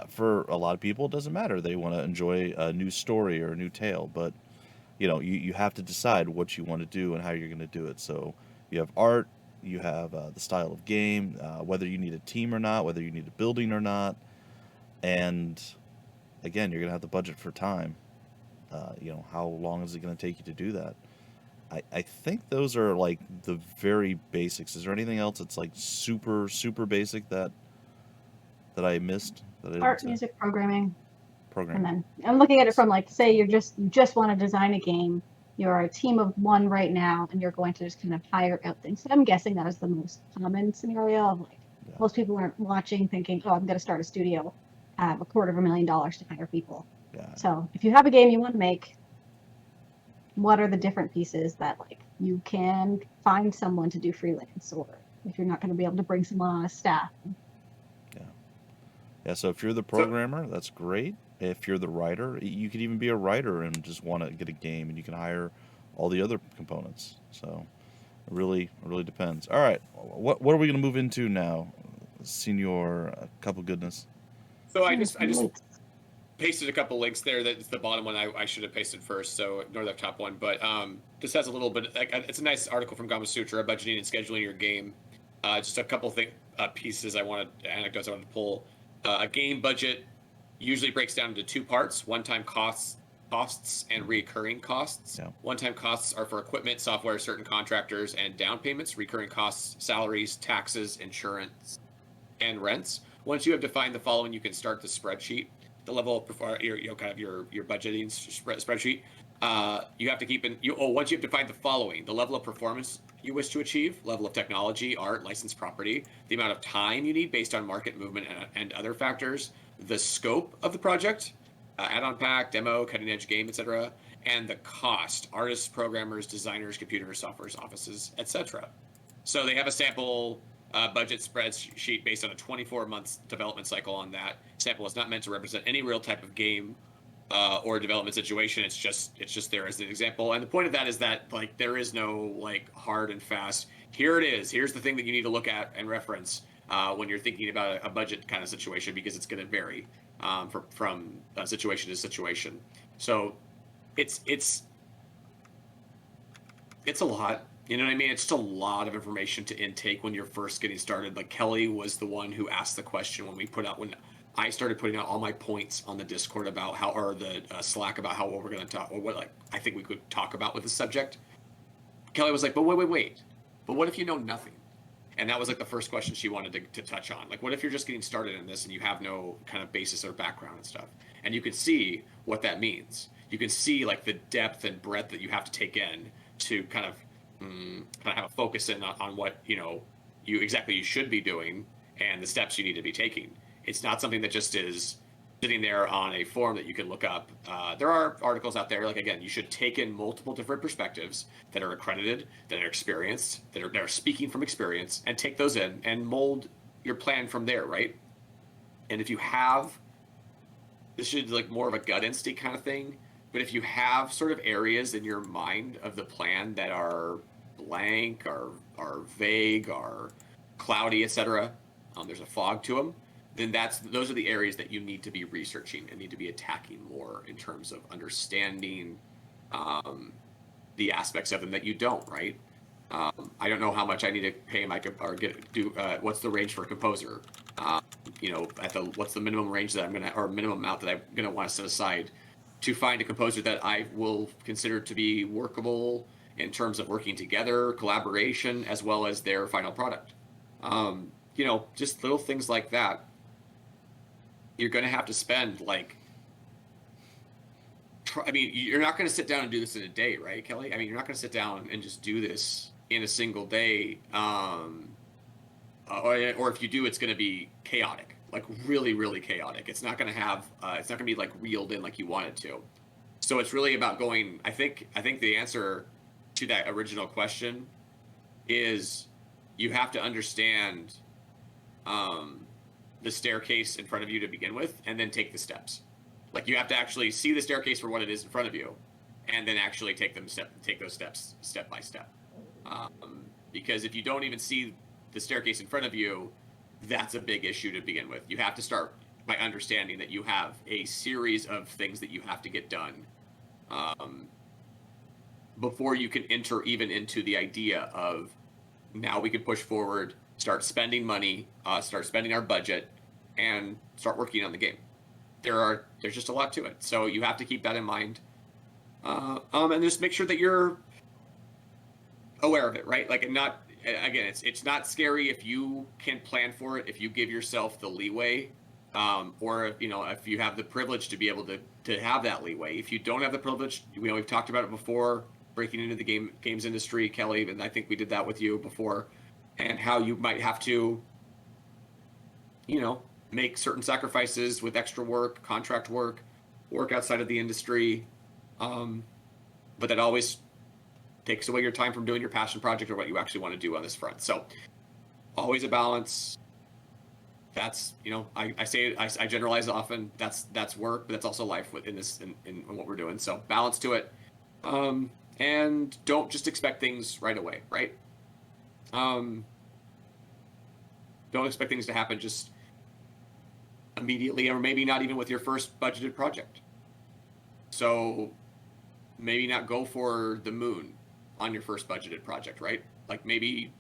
For a lot of people, it doesn't matter. They want to enjoy a new story or a new tale, but you have to decide what you want to do and how you're going to do it. So you have art, you have the style of game, whether you need a team or not, whether you need a building or not, and again, you're going to have the budget for time. How long is it going to take you to do that? I think those are like the very basics. Is there anything else that's like super, super basic that I missed? Art, music, programming. And then I'm looking at it from like, say you just want to design a game. You're a team of one right now, and you're going to just kind of hire out things. So I'm guessing that is the most common scenario of like, most people aren't watching thinking, oh, I'm going to start a studio, have $250,000 to hire people. Yeah. So if you have a game you want to make, what are the different pieces that like you can find someone to do freelance, or if you're not going to be able to bring someone on as staff? Yeah, so if you're the programmer, that's great. If you're the writer, you could even be a writer and just want to get a game, and you can hire all the other components. So it really depends. All right, what are we going to move into now, Senor Cupogoodness? So I just pasted a couple links there. That's the bottom one I should have pasted first, so ignore that top one. But this has a little bit, it's a nice article from Gama Sutra, budgeting and scheduling your game. Just a couple pieces anecdotes I wanted to pull. A game budget usually breaks down into two parts: one-time costs and recurring costs. Yeah. One-time costs are for equipment, software, certain contractors, and down payments. Recurring costs, salaries, taxes, insurance, and rents. Once you have defined the following, you can start the spreadsheet. The level of your budgeting spreadsheet. You have to keep once you have defined the following: the level of performance you wish to achieve, level of technology, art, licensed property, the amount of time you need based on market movement and other factors, the scope of the project, add-on pack, demo, cutting-edge game, etc., and the cost: artists, programmers, designers, computers, software, offices, etc. So they have a sample budget spreadsheet based on a 24-month development cycle. On that sample is not meant to represent any real type of game or development situation. It's just there as an example. And the point of that is that like there is no like hard and fast, here it is. Here's the thing that you need to look at and reference when you're thinking about a budget kind of situation, because it's going to vary from situation to situation. So it's a lot. You know what I mean? It's just a lot of information to intake when you're first getting started. Like Kelly was the one who asked the question when I started putting out all my points on the Discord about how, or the Slack about what we're going to talk, or what like I think we could talk about with the subject. Kelly was like, but wait. But what if you know nothing? And that was like the first question she wanted to touch on. Like, what if you're just getting started in this and you have no kind of basis or background and stuff? And you can see what that means. You can see like the depth and breadth that you have to take in to kind of have a focus in on what you should be doing and the steps you need to be taking. It's not something that just is sitting there on a forum that you can look up. There are articles out there, like, again, you should take in multiple different perspectives that are accredited, that are experienced, that are speaking from experience, and take those in and mold your plan from there, right? And if you have, this should like more of a gut instinct kind of thing, but if you have sort of areas in your mind of the plan that are blank, are vague, are cloudy, etc., there's a fog to them, then those are the areas that you need to be researching and need to be attacking more in terms of understanding the aspects of them that you don't, right? I don't know how much I need to pay what's the range for a composer? What's the minimum range that or minimum amount that I'm gonna want to set aside to find a composer that I will consider to be workable in terms of working together, collaboration, as well as their final product. Just little things like that. You're going to have to spend you're not going to sit down and do this in a day, right, Kelly? I mean, you're not going to sit down and just do this in a single day. Or if you do, it's going to be chaotic, like really, really chaotic. It's not going to have, it's not going to be like reeled in like you want it to. So it's really about going, I think the answer to that original question is you have to understand the staircase in front of you to begin with, and then take the steps. Like, you have to actually see the staircase for what it is in front of you, and then actually take those steps step by step. Because if you don't even see the staircase in front of you, that's a big issue to begin with. You have to start by understanding that you have a series of things that you have to get done before you can enter even into the idea of, now we can push forward, start spending money, start spending our budget, and start working on the game. There's just a lot to it, so you have to keep that in mind, and just make sure that you're aware of it, right? Like, it's not scary if you can plan for it, if you give yourself the leeway, or if you have the privilege to be able to have that leeway. If you don't have the privilege, we've talked about it before, breaking into the games industry, Kelly, and I think we did that with you before, and how you might have to, make certain sacrifices with extra work, contract work outside of the industry, but that always takes away your time from doing your passion project or what you actually want to do on this front. So always a balance. That's, I generalize often. That's work, but that's also life within this in what we're doing. So balance to it, and don't just expect things right away, right? Don't expect things to happen just immediately, or maybe not even with your first budgeted project. So maybe not go for the moon on your first budgeted project, right? Like, maybe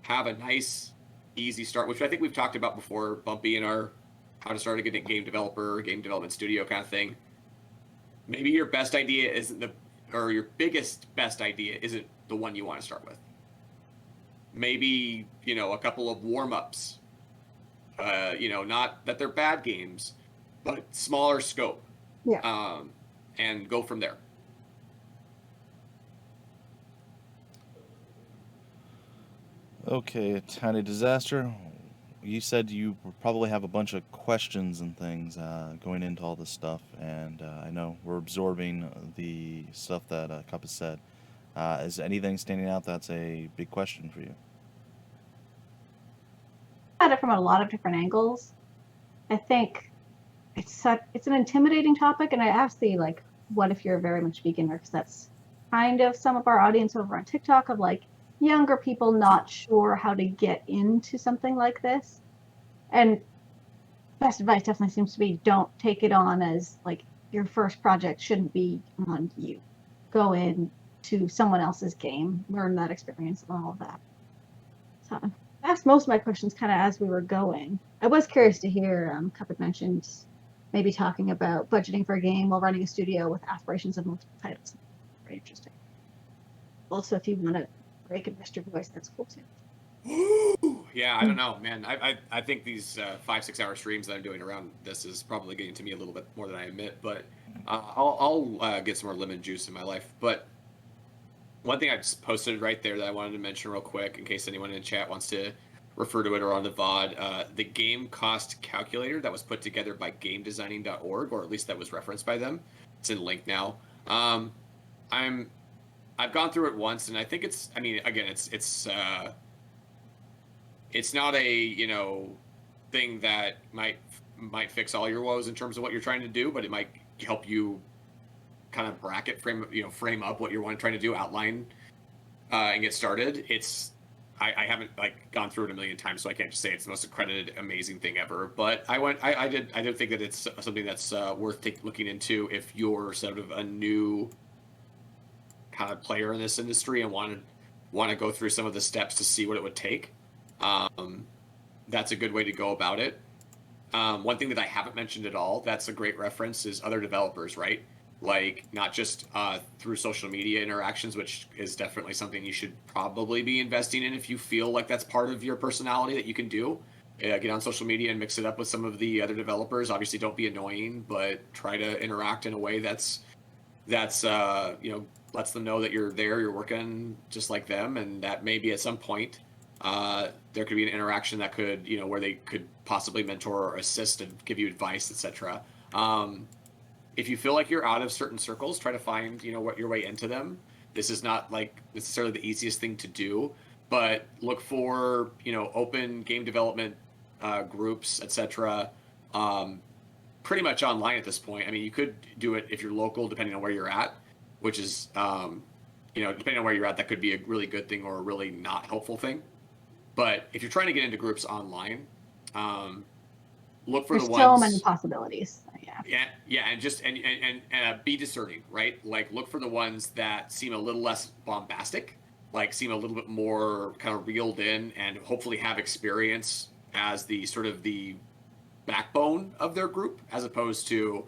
have a nice, easy start, which I think we've talked about before, Bumpy, in our how to start a game development studio kind of thing. Maybe your best idea your biggest best idea isn't the one you want to start with. Maybe, a couple of warm-ups, not that they're bad games, but smaller scope. Yeah. And go from there. Okay, Tiny Disaster. You said you probably have a bunch of questions and things going into all this stuff, and I know we're absorbing the stuff that Cup has said. Is anything standing out that's a big question for you? At it from a lot of different angles. I think it's an intimidating topic, and I asked what if you're very much beginner, because that's kind of some of our audience over on TikTok, of like, younger people not sure how to get into something like this. And best advice definitely seems to be don't take it on as like your first project shouldn't be on you. Go in to someone else's game, learn that experience and all of that. So I asked most of my questions kind of as we were going. I was curious to hear Cupid mentioned maybe talking about budgeting for a game while running a studio with aspirations of multiple titles. Very interesting. Also, if you want to break and rest your voice, that's cool too. Yeah, I don't know, man. I think these 5-6 hour streams that I'm doing around this is probably getting to me a little bit more than I admit. But I'll get some more lemon juice in my life. But one thing I just posted right there that I wanted to mention real quick, in case anyone in chat wants to refer to it or on the VOD, the game cost calculator that was put together by GameDesigning.org, or at least that was referenced by them. It's in link now. I've gone through it once, and I think it's. I mean, again, it's not a thing that might fix all your woes in terms of what you're trying to do, but it might help you kind of frame up what you're trying to do, outline, and get started. I haven't gone through it a million times, so I can't just say it's the most accredited amazing thing ever, but I did think that it's something that's worth looking into if you're sort of a new kind of player in this industry and want to go through some of the steps to see what it would take. That's a good way to go about it. One thing that I haven't mentioned at all that's a great reference is other developers, right? Like, not just through social media interactions, which is definitely something you should probably be investing in if you feel like that's part of your personality that you can do. Get on social media and mix it up with some of the other developers. Obviously, don't be annoying, but try to interact in a way that's lets them know that you're there, you're working just like them, and that maybe at some point there could be an interaction that could, where they could possibly mentor or assist and give you advice, etc. If you feel like you're out of certain circles, try to find, what your way into them. This is not like necessarily the easiest thing to do, but look for, open game development groups, etc. Pretty much online at this point. I mean, you could do it if you're local, depending on where you're at, which is, depending on where you're at, that could be a really good thing or a really not helpful thing. But if you're trying to get into groups online, look for There's the ones. so many possibilities. Yeah, and just and be discerning, right? Like, look for the ones that seem a little less bombastic, like seem a little bit more kind of reeled in, and hopefully have experience as the sort of the backbone of their group, as opposed to,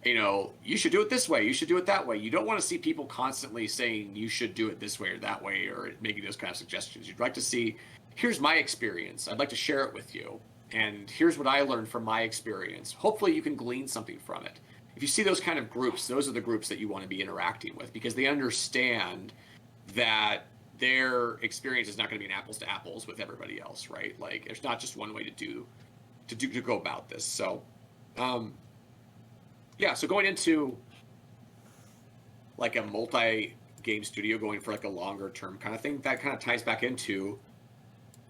you should do it this way, you should do it that way. You don't want to see people constantly saying you should do it this way or that way, or making those kind of suggestions. You'd like to see, here's my experience, I'd like to share it with you, and here's what I learned from my experience. Hopefully you can glean something from it. If you see those kind of groups, those are the groups that you want to be interacting with, because they understand that their experience is not going to be an apples to apples with everybody else, right? Like, there's not just one way to go about this. So so going into like a multi-game studio, going for like a longer term kind of thing, that kind of ties back into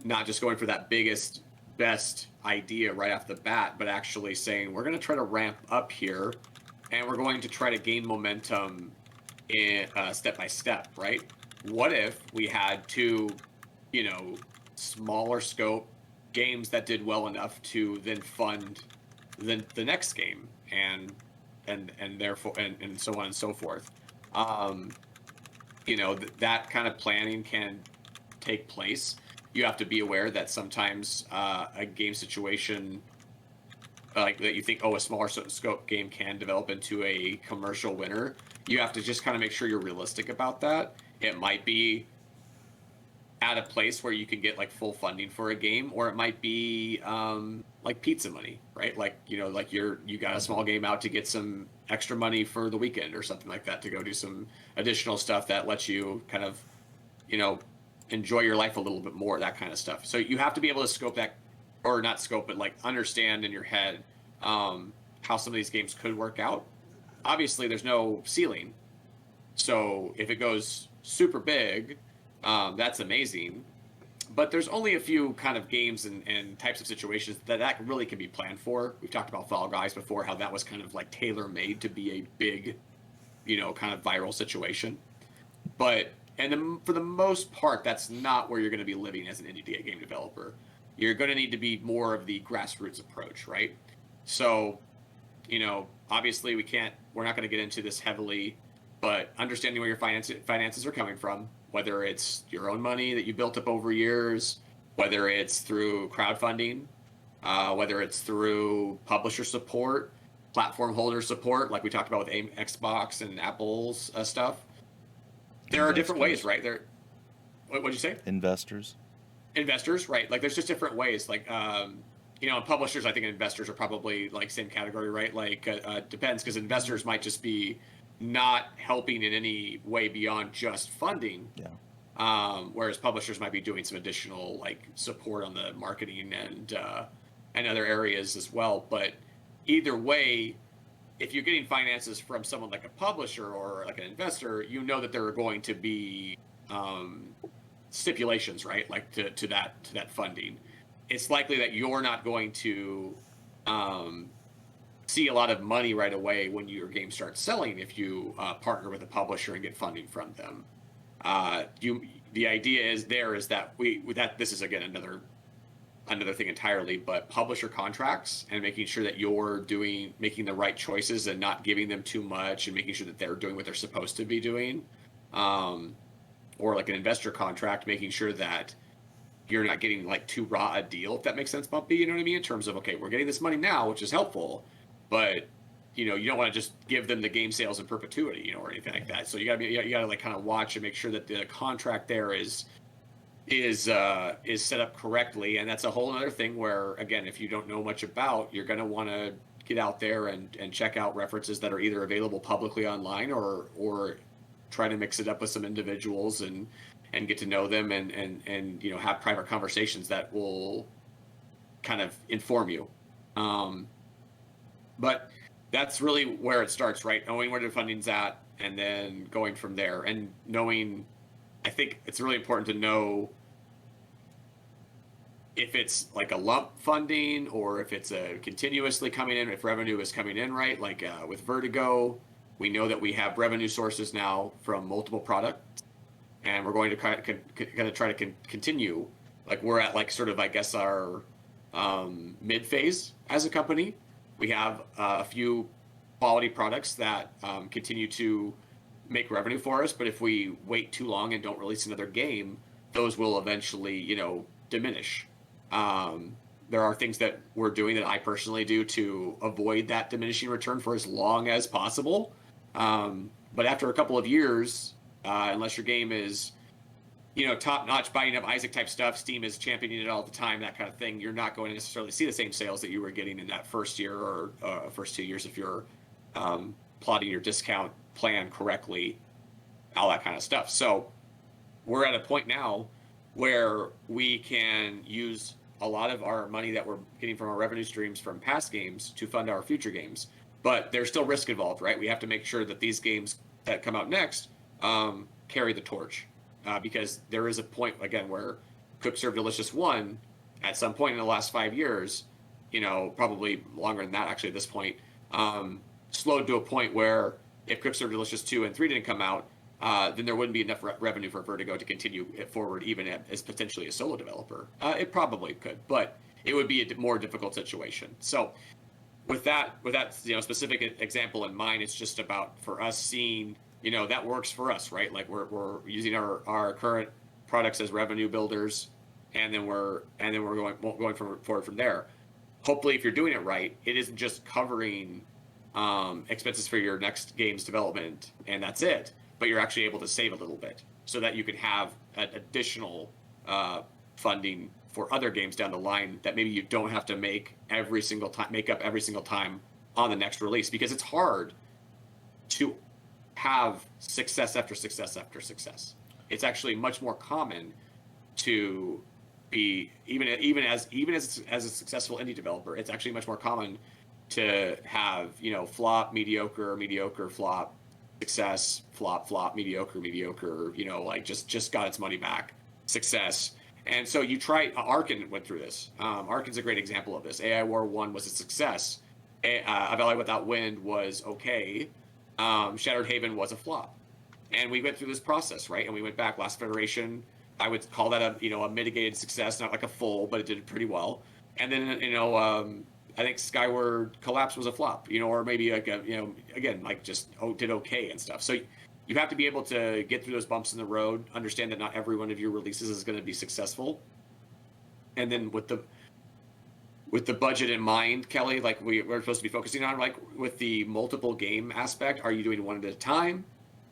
not just going for that biggest, best idea right off the bat, but actually saying, we're going to try to ramp up here, and we're going to try to gain momentum in step by step, right? What if we had two, smaller scope games that did well enough to then fund the next game, and therefore and so on and so forth. That kind of planning can take place. You have to be aware that sometimes a game situation like that, you think, a smaller scope game can develop into a commercial winner. You have to just kind of make sure you're realistic about that. It might be at a place where you can get like full funding for a game, or it might be like pizza money, right? Like, like you got a small game out to get some extra money for the weekend or something like that, to go do some additional stuff that lets you kind of, enjoy your life a little bit more, that kind of stuff. So you have to be able to scope that, or not scope, but like understand in your head how some of these games could work out. Obviously there's no ceiling. So if it goes super big, that's amazing. But there's only a few kind of games and types of situations that really can be planned for. We've talked about Fall Guys before, how that was kind of like tailor-made to be a big, kind of viral situation. But And for the most part, that's not where you're going to be living as an indie game developer. You're going to need to be more of the grassroots approach, right? So, obviously we're not going to get into this heavily, but understanding where your finances are coming from, whether it's your own money that you built up over years, whether it's through crowdfunding, whether it's through publisher support, platform holder support, like we talked about with Xbox and Apple's stuff. There are different ways, right? What'd you say? Investors, right? Like, there's just different ways. Like, publishers, I think investors are probably like same category, right? Like, depends, because investors might just be not helping in any way beyond just funding. Yeah. Whereas publishers might be doing some additional like support on the marketing and other areas as well. But either way, if you're getting finances from someone like a publisher or like an investor, that there are going to be stipulations, right? Like to that funding. It's likely that you're not going to see a lot of money right away when your game starts selling if you partner with a publisher and get funding from them. The idea is that this is again another thing entirely, but publisher contracts and making sure that you're making the right choices and not giving them too much and making sure that they're doing what they're supposed to be doing. Or like an investor contract, making sure that you're not getting like too raw a deal, if that makes sense, Bumpy. You know what I mean? In terms of, okay, we're getting this money now, which is helpful, but you don't want to just give them the game sales in perpetuity, or anything like that. So you gotta like kind of watch and make sure that the contract there is set up correctly. And that's a whole other thing where, again, if you don't know much about, you're going to want to get out there and check out references that are either available publicly online or try to mix it up with some individuals and get to know them and have private conversations that will kind of inform you. But that's really where it starts, right? Knowing where the funding's at and then going from there, and knowing, I think it's really important to know if it's like a lump funding or if it's a continuously coming in, if revenue is coming in, right? Like with Vertigo, we know that we have revenue sources now from multiple products, and we're going to try to continue. Like, we're at like sort of, I guess, our mid phase as a company. We have a few quality products that continue to make revenue for us, but if we wait too long and don't release another game, those will eventually, diminish. There are things that we're doing that I personally do to avoid that diminishing return for as long as possible. But after a couple of years, unless your game is, top notch, biting up Isaac type stuff, Steam is championing it all the time, that kind of thing, you're not going to necessarily see the same sales that you were getting in that first year or first 2 years if you're plotting your discount plan correctly, all that kind of stuff. So we're at a point now where we can use a lot of our money that we're getting from our revenue streams from past games to fund our future games. But there's still risk involved, right? We have to make sure that these games that come out next carry the torch. Because there is a point, again, where Cook Serve Delicious 1, at some point in the last 5 years, probably longer than that actually at this point, slowed to a point where if Cook Serve Delicious 2 and 3 didn't come out, then there wouldn't be enough revenue for Vertigo to continue it forward, even as potentially a solo developer. It probably could, but it would be a more difficult situation. So with that specific example in mind, it's just about, for us, seeing, that works for us, right? Like, we're using our current products as revenue builders, and then we're going forward from there. Hopefully, if you're doing it right, it isn't just covering expenses for your next game's development and that's it, but you're actually able to save a little bit so that you can have additional funding for other games down the line that maybe you don't have to make up every single time on the next release, because it's hard to have success after success after success. It's actually much more common to be, even as a successful indie developer, it's actually much more common to have flop, mediocre, flop, success, flop, mediocre, like just got its money back, success. And so you try. Arcen went through this. Arcen's a great example of this. AI War 1 was a success. A Valley Without Wind was okay. Shattered Haven was a flop. And we went through this process, right? And we went back last Federation. I would call that a mitigated success, not like a full, but it did pretty well. And then I think Skyward Collapse was a flop, or maybe like again like just did okay and stuff. So you have to be able to get through those bumps in the road, understand that not every one of your releases is going to be successful, and then with the budget in mind, Kelly, like we're supposed to be focusing on, like with the multiple game aspect, are you doing one at a time?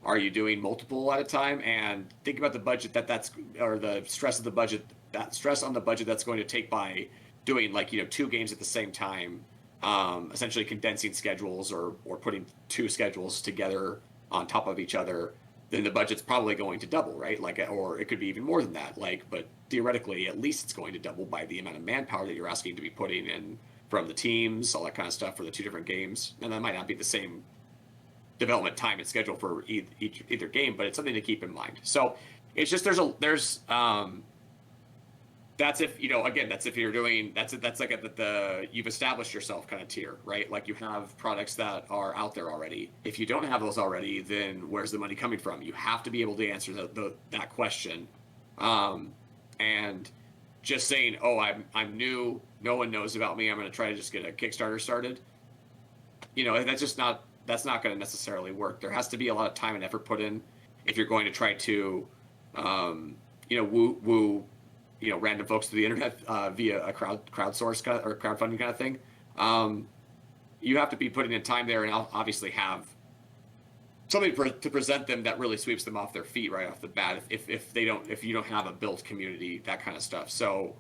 Are you doing multiple at a time? And think about the budget or the stress of the budget, that stress on the budget that's going to take by doing like, 2 games at the same time, essentially condensing schedules or putting 2 schedules together on top of each other, then the budget's probably going to double, right? Like, or it could be even more than that. Like, but theoretically, at least it's going to double by the amount of manpower that you're asking to be putting in from the teams, all that kind of stuff for the 2 different games. And that might not be the same development time and schedule for either game, but it's something to keep in mind. So it's just that's if you're doing that's like at the you've established yourself kind of tier, right? Like you have products that are out there already. If you don't have those already, then where's the money coming from? You have to be able to answer that question, and just saying, oh, I'm new, no one knows about me, I'm going to try to just get a Kickstarter started, that's not going to necessarily work. There has to be a lot of time and effort put in if you're going to try to woo random folks to the internet via a crowdsource or crowdfunding kind of thing. You have to be putting in time there, and obviously have something to present them that really sweeps them off their feet right off the bat. If you don't have a built community, that kind of stuff. So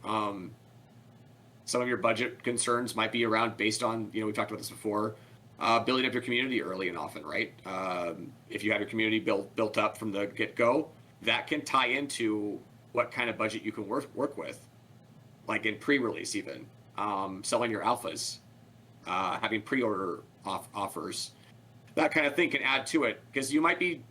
some of your budget concerns might be around based on we've talked about this before. Building up your community early and often, right? If you have your community built up from the get-go, that can tie into what kind of budget you can work with, like in pre-release even, selling your alphas, having pre-order offers, that kind of thing can add to it, because you might be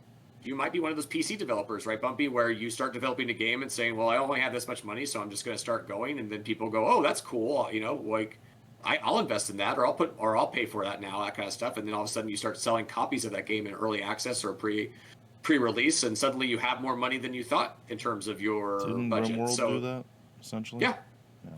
one of those PC developers, right, Bumpy, where you start developing a game and saying, well, I only have this much money, so I'm just going to start going, and then people go, oh, that's cool, like I'll invest in that, or I'll pay for that now, that kind of stuff, and then all of a sudden you start selling copies of that game in early access or pre-release, and suddenly you have more money than you thought in terms of your budget. RimWorld do that essentially? Yeah,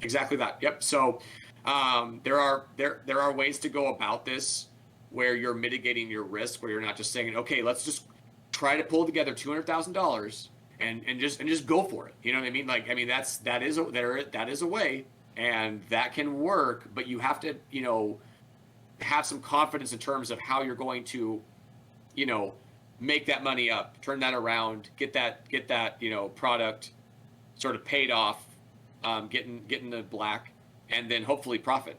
exactly that. Yep. So there are ways to go about this where you're mitigating your risk, where you're not just saying, okay, let's just try to pull together $200,000 and just go for it. You know what I mean? Like, I mean, that is a way, and that can work, but you have to have some confidence in terms of how you're going to make that money up, turn that around, get that product sort of paid off, get in the black, and then hopefully profit.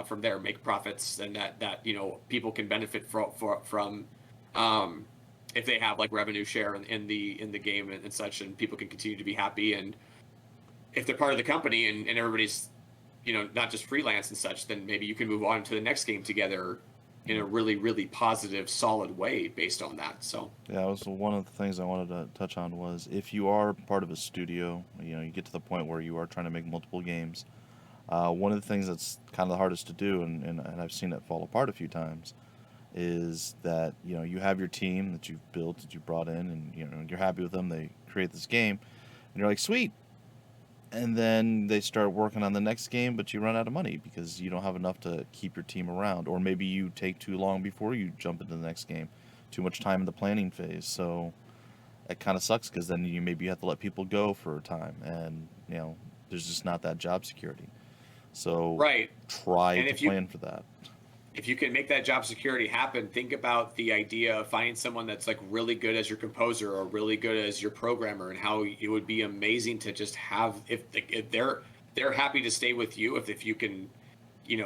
From there, make profits, and that people can benefit from if they have like revenue share in the game and such, and people can continue to be happy. And if they're part of the company and everybody's not just freelance and such, then maybe you can move on to the next game together in a really, really positive, solid way based on that. So yeah, it was one of the things I wanted to touch on was if you are part of a studio, you get to the point where you are trying to make multiple games. One of the things that's kind of the hardest to do, and I've seen it fall apart a few times, is that you have your team that you've built, that you brought in, and you're happy with them. They create this game, and you're like, sweet. And then they start working on the next game, but you run out of money because you don't have enough to keep your team around. Or maybe you take too long before you jump into the next game. Too much time in the planning phase. So it kind of sucks, because then you maybe have to let people go for a time. And, there's just not that job security. So right. Try to plan for that. If you can make that job security happen, think about the idea of finding someone that's like really good as your composer or really good as your programmer, and how it would be amazing to just have if they're happy to stay with you if you can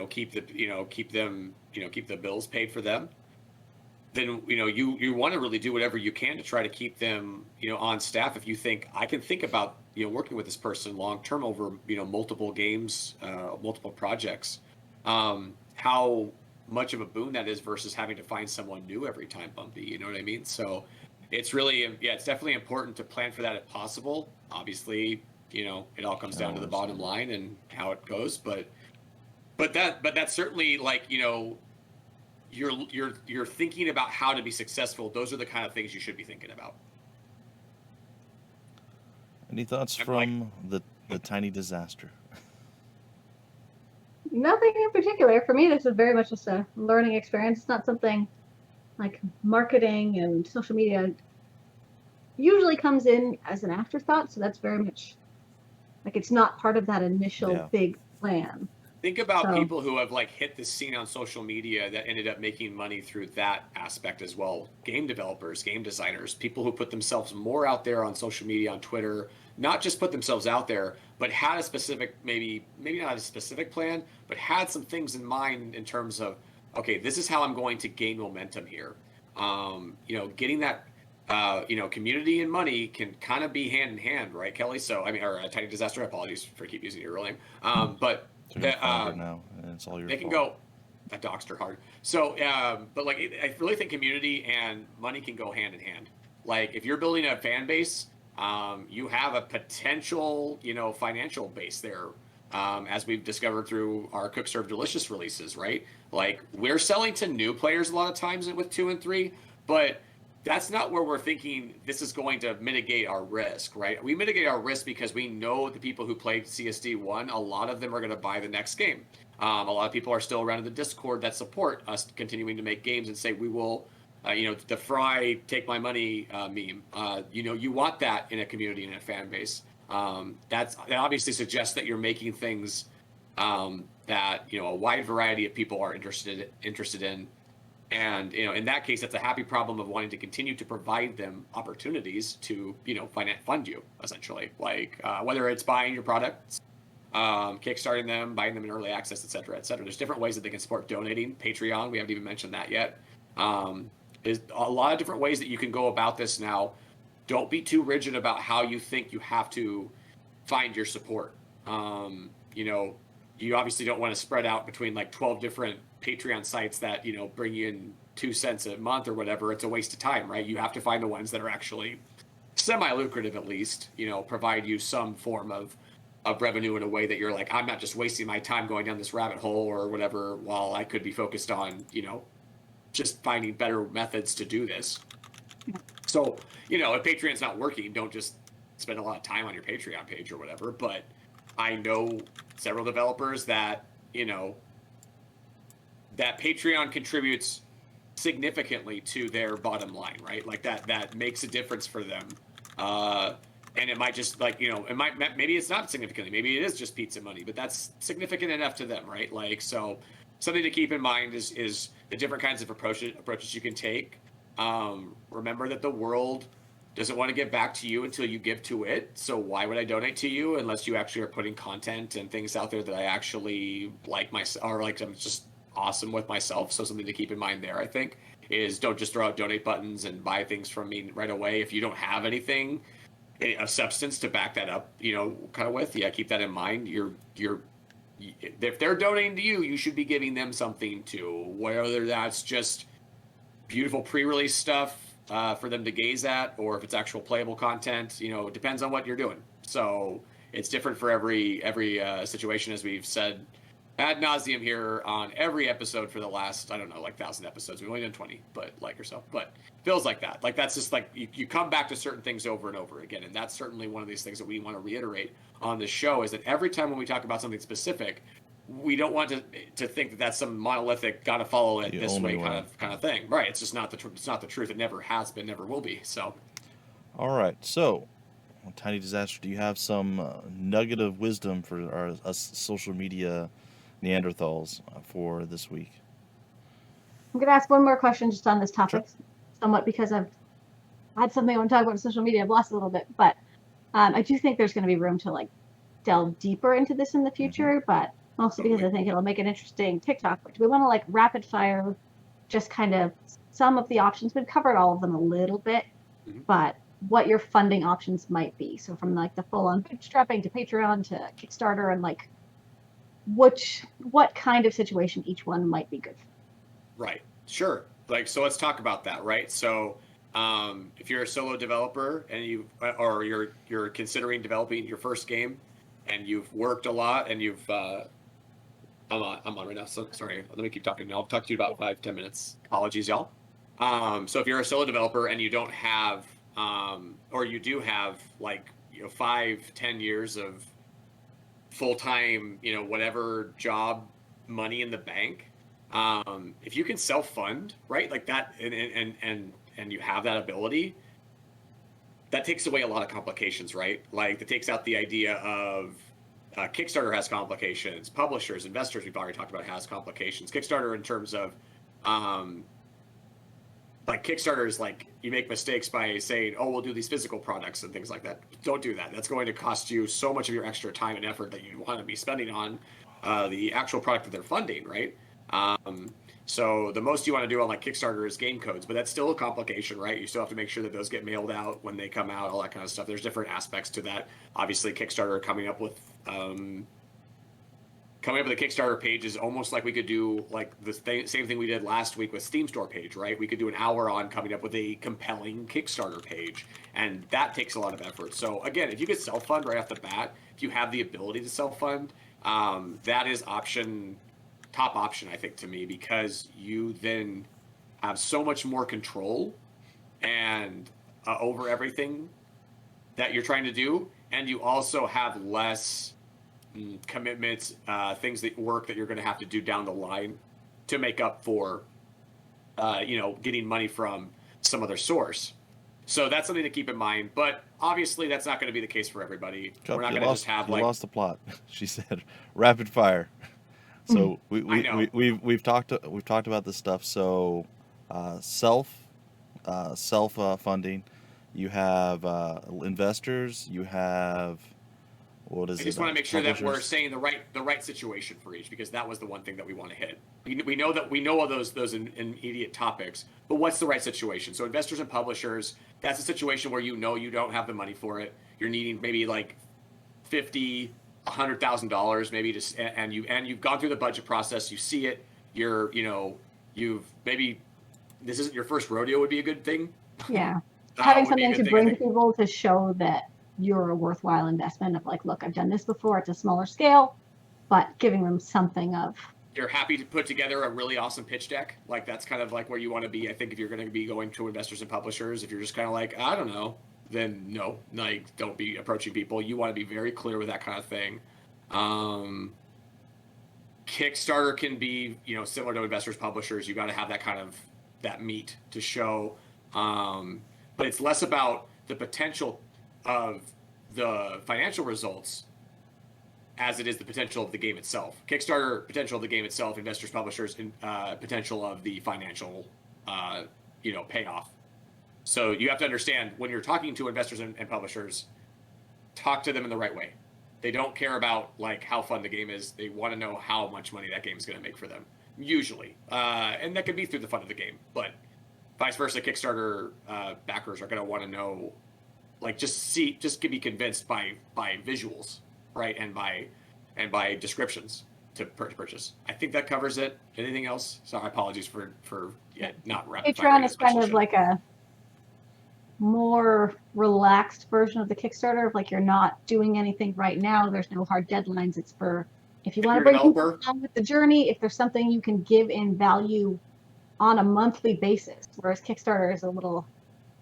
keep the bills paid for them, then you want to really do whatever you can to try to keep them on staff. If you think I can think about working with this person long term over multiple games, multiple projects, how much of a boon that is versus having to find someone new every time, Bumpy. You know what I mean? So it's really, it's definitely important to plan for that if possible. Obviously, it all comes down to the bottom line and how it goes, but that's certainly like, you're thinking about how to be successful, those are the kind of things you should be thinking about. Any thoughts from the tiny disaster? Nothing in particular. For me, this is very much just a learning experience. It's not something like marketing and social media usually comes in as an afterthought. So that's very much like it's not part of that initial big plan. Think about people who have like hit the scene on social media that ended up making money through that aspect as well. Game developers, game designers, people who put themselves more out there on social media, on Twitter, not just put themselves out there, but had a specific, maybe not a specific plan, but had some things in mind in terms of, okay, this is how I'm going to gain momentum here. Getting that, community and money can kind of be hand in hand, right, Kelly? So, I mean, or a tiny disaster. Apologies for keep using your real name. But now, and it's all your they can fault. go. I doxed her hard. So, but like, I really think community and money can go hand in hand. Like, if you're building a fan base, you have a potential, financial base there. As we've discovered through our Cook Serve Delicious releases, right? Like, we're selling to new players a lot of times with 2 and 3, but that's not where we're thinking this is going to mitigate our risk, right? We mitigate our risk because we know the people who played CSD1, a lot of them are going to buy the next game. A lot of people are still around in the Discord that support us continuing to make games and say, we will, the Fry take my money meme. You want that in a community and a fan base. That obviously suggests that you're making things that, a wide variety of people are interested in. And, in that case, that's a happy problem of wanting to continue to provide them opportunities to, fund you, essentially. Like, whether it's buying your products, kickstarting them, buying them in early access, et cetera, et cetera. There's different ways that they can support donating. Patreon, we haven't even mentioned that yet. There's a lot of different ways that you can go about this now. Don't be too rigid about how you think you have to find your support. You obviously don't want to spread out between like 12 different Patreon sites that, bring you in 2 cents a month or whatever. It's a waste of time, right? You have to find the ones that are actually semi-lucrative, at least, provide you some form of revenue in a way that you're like, I'm not just wasting my time going down this rabbit hole or whatever, while I could be focused on, just finding better methods to do this. So, if Patreon's not working, don't just spend a lot of time on your Patreon page or whatever. But I know several developers that, that Patreon contributes significantly to their bottom line, right? Like that makes a difference for them. And it might just maybe it's not significantly, maybe it is just pizza money, but that's significant enough to them, right? Like, so something to keep in mind is the different kinds of approaches you can take. Remember that the world doesn't want to give back to you until you give to it. So why would I donate to you unless you actually are putting content and things out there that I actually like I'm just awesome with myself. So something to keep in mind there, I think, is don't just throw out donate buttons and buy things from me right away if you don't have anything of substance to back that up, kind of with. Yeah, keep that in mind. If they're donating to you, you should be giving them something too, whether that's just beautiful pre-release stuff for them to gaze at, or if it's actual playable content. It depends on what you're doing. So it's different for every situation, as we've said ad nauseum here on every episode for the last, 1,000 episodes. We've only done 20, but like yourself, but feels like that. Like, that's just like you come back to certain things over and over again. And that's certainly one of these things that we want to reiterate on this show, is that every time when we talk about something specific, we don't want to think that that's some monolithic, gotta follow it this way kind of thing. Right. It's just not the truth. It's not the truth. It never has been, never will be. So. All right. So, Tiny Disaster, do you have some nugget of wisdom for us social media Neanderthals for this week? I'm going to ask one more question just on this topic, Sure. somewhat because I've had something I want to talk about on social media. I've lost a little bit, but I do think there's going to be room to delve deeper into this in the future, but also because I think it'll make an interesting TikTok. Do we want to rapid fire just kind of some of the options? We've covered all of them a little bit, but what your funding options might be. So from the full on bootstrapping to Patreon to Kickstarter, and what kind of situation each one might be good for. Right. Sure. So let's talk about that, right? So if you're a solo developer and you're considering developing your first game, and you've worked a lot and you've I'm on right now. So sorry. Let me keep talking. I'll talk to you about 5-10 minutes. Apologies, y'all. So if you're a solo developer and you don't have, or you do have like 5-10 years of full-time, whatever job money in the bank, if you can self-fund, right, like that, and you have that ability, that takes away a lot of complications, right? Like that takes out the idea of Kickstarter has complications, publishers, investors, we've already talked about, has complications. Kickstarter in terms of like Kickstarter is like you make mistakes by saying, oh, we'll do these physical products and things like that. Don't do that. That's going to cost you so much of your extra time and effort that you want to be spending on the actual product that they're funding, right? So the most you want to do on like Kickstarter is game codes, but that's still a complication, right? You still have to make sure that those get mailed out when they come out, all that kind of stuff. There's different aspects to that. Obviously, Kickstarter coming up with a Kickstarter page is almost like we could do like the same thing we did last week with Steam Store page, right? We could do an hour on coming up with a compelling Kickstarter page, and that takes a lot of effort. So again, if you could self-fund right off the bat, if you have the ability to self-fund, that is top option, I think, to me, because you then have so much more control and over everything that you're trying to do, and you also have less commitments, things that work that you're going to have to do down the line to make up for, getting money from some other source. So that's something to keep in mind. But obviously, that's not going to be the case for everybody. Cup, We're not going to just have you lost the plot. She said, rapid fire. So we've talked about this stuff. So self funding. You have investors. You have what is it? I just want to make sure that we're saying the right situation for each, because that was the one thing that we want to hit. We know all those immediate topics, but what's the right situation? So investors and publishers, that's a situation where you don't have the money for it. You're needing maybe like $100,000 maybe and you've gone through the budget process. You see it. You've maybe this isn't your first rodeo would be a good thing. Yeah, having something to bring to people to show that you're a worthwhile investment of like, look, I've done this before. It's a smaller scale, but giving them something of. You're happy to put together a really awesome pitch deck. Like that's kind of like where you want to be. I think if you're going to be going to investors and publishers, if you're just kind of like, I don't know, then no, like don't be approaching people. You want to be very clear with that kind of thing. Kickstarter can be, similar to investors, publishers. You got to have that kind of that meat to show, but it's less about the potential of the financial results as it is the potential of the game itself. Kickstarter, potential of the game itself, investors, publishers, potential of the financial, payoff. So you have to understand when you're talking to investors and publishers, talk to them in the right way. They don't care about like how fun the game is. They want to know how much money that game is going to make for them, usually. And that could be through the fun of the game, but vice versa, Kickstarter backers are going to want to know, like just be convinced by visuals, right, and by descriptions to purchase. I think that covers it. Anything else? Sorry, apologies for not rapid Patreon is kind of like a more relaxed version of the Kickstarter of like you're not doing anything right now. There's no hard deadlines. It's for if you want to bring people along with the journey, if there's something you can give in value on a monthly basis, whereas Kickstarter is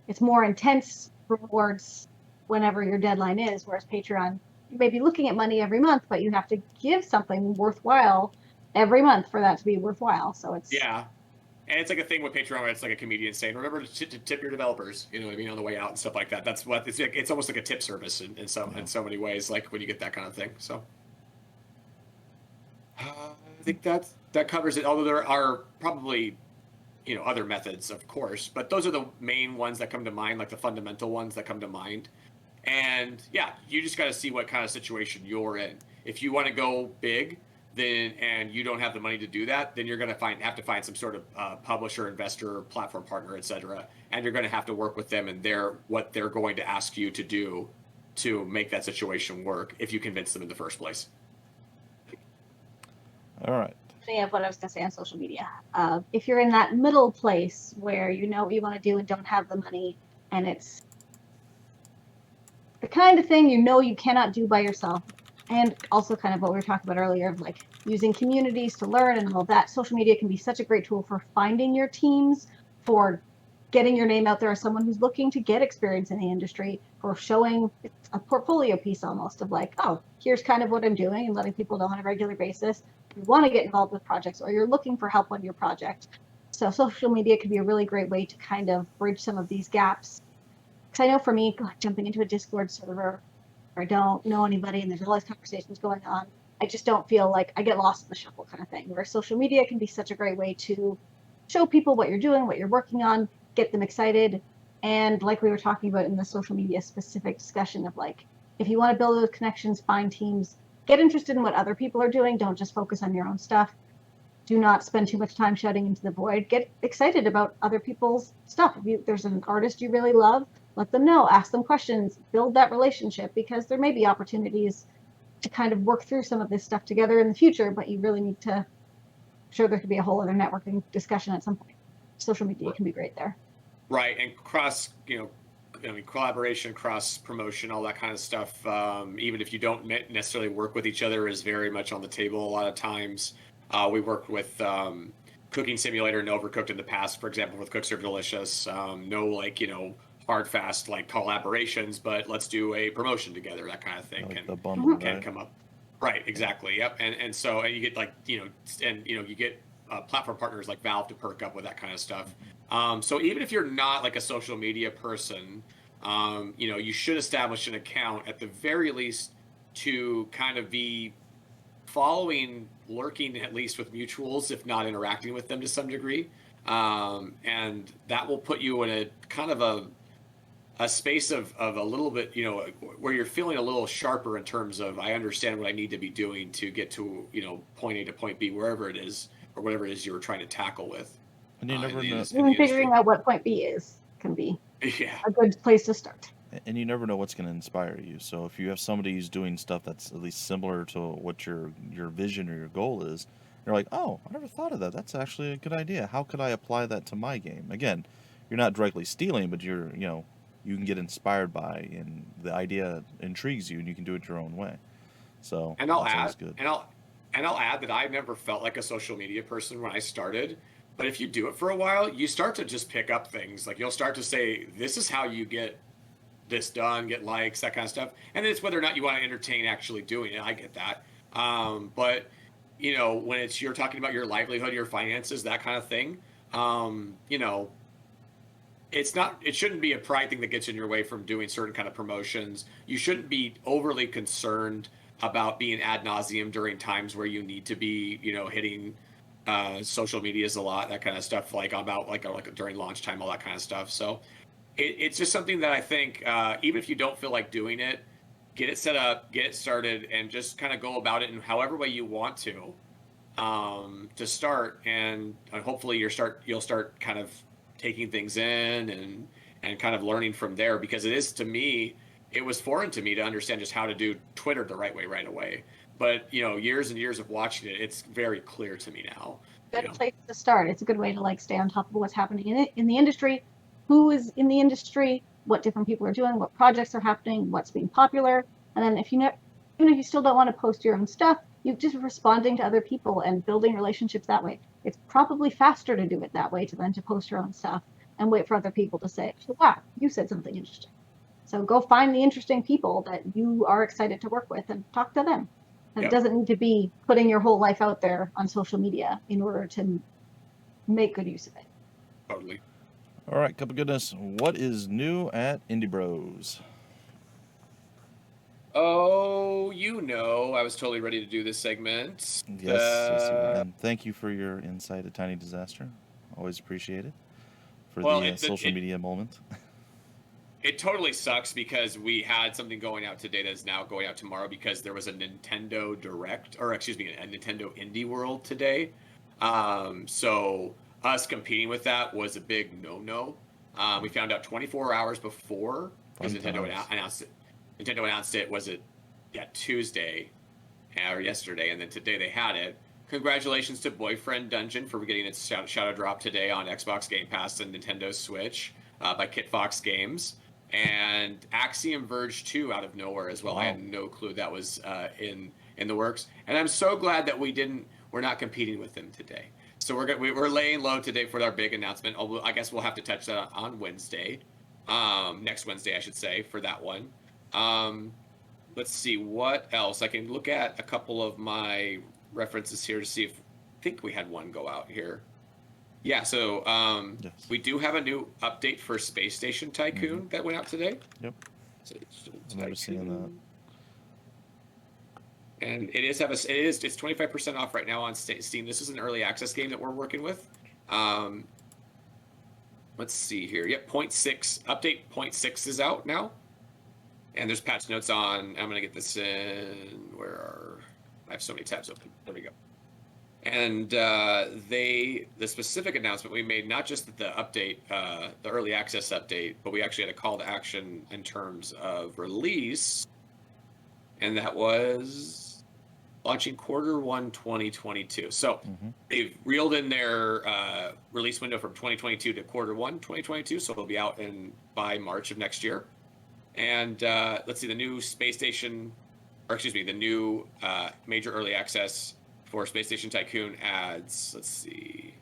it's more intense rewards whenever your deadline is, whereas Patreon, you may be looking at money every month, but you have to give something worthwhile every month for that to be worthwhile. So it's and it's like a thing with Patreon where it's like a comedian saying, remember to tip your developers, you know what I mean, on the way out and stuff like that. That's what it's almost like a tip service in so many ways, like when you get that kind of thing. So I think that covers it, although there are probably other methods, of course, but those are the main ones that come to mind, like the fundamental ones that come to mind. And you just got to see what kind of situation you're in. If you want to go big, and you don't have the money to do that, then you're going to have to find some sort of publisher, investor, platform partner, etc. And you're going to have to work with them and what they're going to ask you to do to make that situation work if you convince them in the first place. All right. Of what I was going to say on social media. If you're in that middle place where you know what you want to do and don't have the money, and it's the kind of thing you cannot do by yourself, And also kind of what we were talking about earlier of like using communities to learn and all that. Social media can be such a great tool for finding your teams, for getting your name out there as someone who's looking to get experience in the industry, for showing a portfolio piece almost of like, oh, here's kind of what I'm doing, and letting people know on a regular basis you want to get involved with projects or you're looking for help on your project. So social media could be a really great way to kind of bridge some of these gaps. Because I know for me, jumping into a Discord server, or I don't know anybody and there's all these conversations going on, I just don't feel like I get lost in the shuffle kind of thing. Where social media can be such a great way to show people what you're doing, what you're working on, get them excited. And like we were talking about in the social media specific discussion of like, if you want to build those connections, find teams, get interested in what other people are doing. Don't just focus on your own stuff. Do not spend too much time shouting into the void. Get excited about other people's stuff. If there's an artist you really love, let them know, ask them questions, build that relationship, because there may be opportunities to kind of work through some of this stuff together in the future, but you really need to, sure, there could be a whole other networking discussion at some point. Social media can be great there. Right, and collaboration, cross promotion, all that kind of stuff. Even if you don't necessarily work with each other, is very much on the table a lot of times. We worked with Cooking Simulator and Overcooked in the past, for example, with Cook Serve Delicious. No, hard, fast, collaborations, but let's do a promotion together, that kind of thing. The bundle, can come up. Right, exactly, yep. And so you get, you get platform partners like Valve to perk up with that kind of stuff. So even if you're not like a social media person, you should establish an account at the very least to kind of be lurking at least with mutuals, if not interacting with them to some degree. And that will put you in a kind of a space of a little bit, where you're feeling a little sharper in terms of, I understand what I need to be doing to get to, point A to point B, wherever it is, or whatever it is you were trying to tackle with. And you never know. Even figuring out what point B is can be a good place to start. And you never know what's going to inspire you. So if you have somebody who's doing stuff that's at least similar to what your vision or your goal is, you're like, oh, I never thought of that. That's actually a good idea. How could I apply that to my game? Again, you're not directly stealing, but you can get inspired by, and the idea intrigues you, and you can do it your own way. So and I'll add, and I'll add that I never felt like a social media person when I started. But if you do it for a while, you start to just pick up things. Like you'll start to say, this is how you get this done, get likes, that kind of stuff. And then it's whether or not you want to entertain actually doing it. I get that. But when you're talking about your livelihood, your finances, that kind of thing, it shouldn't be a pride thing that gets in your way from doing certain kind of promotions. You shouldn't be overly concerned about being ad nauseum during times where you need to be, hitting social medias a lot, that kind of stuff, about during launch time, all that kind of stuff. So it's just something that I think, even if you don't feel like doing it, get it set up, get it started, and just kind of go about it in however way you want to start. And hopefully you'll start kind of taking things in and kind of learning from there, because it was foreign to me to understand just how to do Twitter the right way right away. But, years and years of watching it, it's very clear to me now. Good place to start. It's a good way to stay on top of what's happening in the industry, who is in the industry, what different people are doing, what projects are happening, what's being popular. And then even if you still don't want to post your own stuff, you just responding to other people and building relationships that way. It's probably faster to do it that way than to post your own stuff and wait for other people to say, wow, you said something interesting. So go find the interesting people that you are excited to work with and talk to them. And It doesn't need to be putting your whole life out there on social media in order to make good use of it. Totally. All right, Cupogoodness, what is new at Indie Bros? Oh, I was totally ready to do this segment. Yes, and thank you for your insight at Tiny Disaster. Always appreciate it for the social media moment. It totally sucks because we had something going out today that's now going out tomorrow because there was a Nintendo Direct, or excuse me, a Nintendo Indie World today. So us competing with that was a big no-no. We found out 24 hours before because Nintendo announced it. Nintendo announced it, Tuesday or yesterday, and then today they had it. Congratulations to Boyfriend Dungeon for getting its shadow drop today on Xbox Game Pass and Nintendo Switch by Kitfox Games. and Axiom Verge 2 out of nowhere as well. Wow. I had no clue that was in the works, and I'm so glad that we're not competing with them today. So we're laying low today for our big announcement. Although I guess we'll have to touch that on Wednesday, next Wednesday I should say, for that one. Let's see what else. I can look at a couple of my references here to see if I think we had one go out here. Yeah, so Yes. we do have a new update for Space Station Tycoon that went out today. Yep. Station I remember seeing that. And it's 25% off right now on Steam. This is an early access game that we're working with. Let's see here. Yep, 0.6 update 0.6 is out now. And there's patch notes on. I'm gonna get this in. I have so many tabs open. There we go. And the specific announcement we made, not just the update, the early access update, but we actually had a call to action in terms of release, and that was launching Q1 2022. So they've reeled in their release window from 2022 to Q1 2022, so it'll be out by March of next year. And let's see, the new the new major early access for Space Station Tycoon adds, let's see.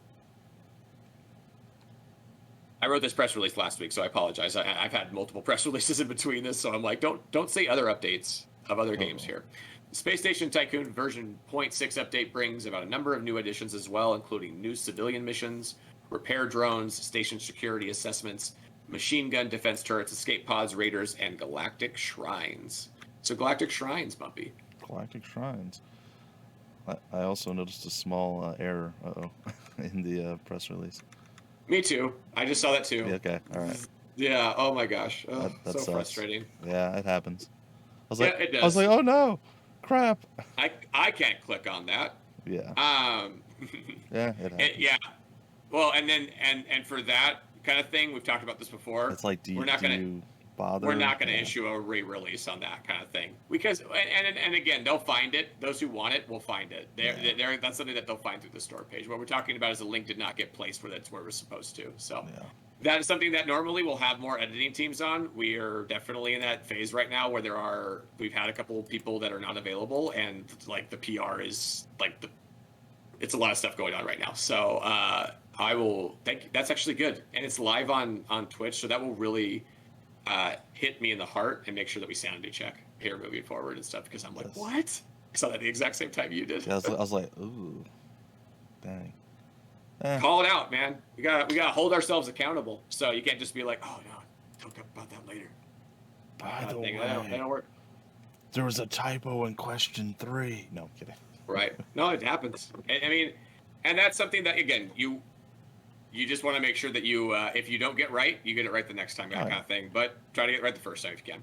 I wrote this press release last week, so I apologize. I've had multiple press releases in between this, so I'm like, don't say other updates of other games here. Space Station Tycoon version 0.6 update brings about a number of new additions as well, including new civilian missions, repair drones, station security assessments, machine gun defense turrets, escape pods, raiders, and galactic shrines. So galactic shrines, Bumpy. Galactic shrines. I also noticed a small error in the press release. Me too. I just saw that too. Yeah, okay, all right. Yeah. Oh my gosh. Oh, that so sucks. frustrating. Yeah, it happens. It does. I was like, oh no, crap. I can't click on that. Yeah. Yeah, it happens. Yeah. Well, and then and for that kind of thing, we've talked about this before. It's like, we're not gonna Yeah. issue a re-release on that kind of thing because and again, they'll find it. Those who want it will find it. That's something that they'll find through the store page. What we're talking about is a link did not get placed where that's where we're supposed to. So that is something that normally we'll have more editing teams on. We are definitely in that phase right now where we've had a couple of people that are not available, and like the PR is like it's a lot of stuff going on right now. So I will thank you. That's actually good, and it's live on Twitch, so that will really hit me in the heart and make sure that we sanity check here moving forward and stuff, because I'm like, what? I saw that at the exact same time you did. Yeah, I was like, ooh, dang. Call it out, man. We gotta hold ourselves accountable. So you can't just be like, oh no, talk about that later. By the way, way, that don't work. There was a typo in question 3. No, I'm kidding. Right. No, it happens. I mean, and that's something that again you just want to make sure that you if you don't get right, you get it right the next time, kind of thing. But try to get it right the first time if you can.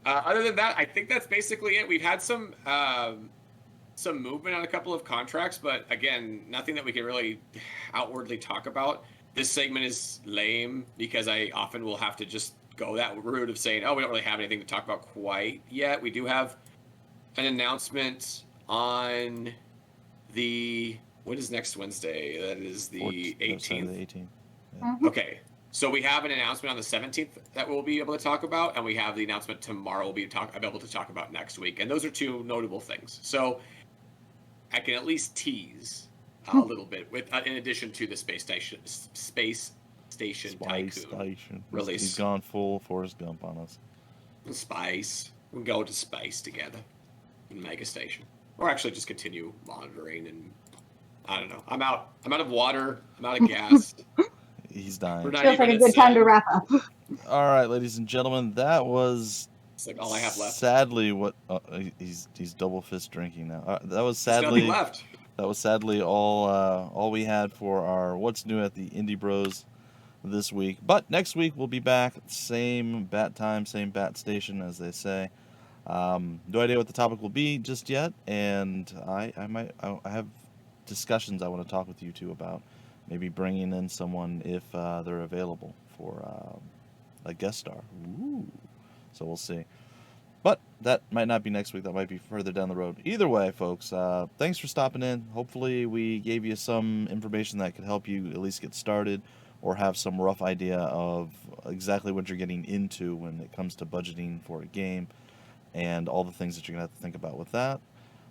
Other than that, I think that's basically it. We've had some movement on a couple of contracts, but again, nothing that we can really outwardly talk about. This segment is lame because I often will have to just go that route of saying, oh, we don't really have anything to talk about quite yet. We do have an announcement on what is next Wednesday? That is the 18th. The 18th. Yeah. Okay. So we have an announcement on the 17th that we'll be able to talk about, and we have the announcement tomorrow we'll be able to talk about next week. And those are two notable things. So I can at least tease a little bit with, in addition to the Space Station Tycoon release. He's gone full Forrest Gump on us. Spice. We'll go to space together in Mega Station, or actually just continue monitoring. And I don't know. I'm out of water. I'm out of gas. He's dying. Feels like a good time to wrap up. All right, ladies and gentlemen, that was. It's like all I have left. Sadly, what he's double fist drinking now. That was sadly left. That was sadly all we had for our What's New at the Indie Bros this week. But next week we'll be back, same bat time, same bat station, as they say. No idea what the topic will be just yet, and I have discussions I want to talk with you two about. Maybe bringing in someone if they're available for a guest star. Ooh. So we'll see. But that might not be next week. That might be further down the road. Either way, folks, thanks for stopping in. Hopefully we gave you some information that could help you at least get started or have some rough idea of exactly what you're getting into when it comes to budgeting for a game and all the things that you're going to have to think about with that. A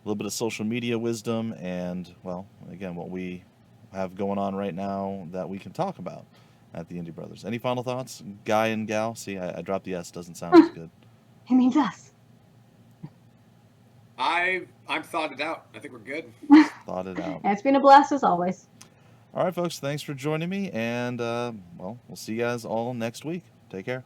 little bit of social media wisdom and, well, again, what we have going on right now that we can talk about at the Indie Brothers. Any final thoughts, guy and gal? See, I dropped the S. Doesn't sound as good. It means us. I've thought it out. I think we're good. Thought it out. And it's been a blast as always. All right, folks. Thanks for joining me, and well, we'll see you guys all next week. Take care.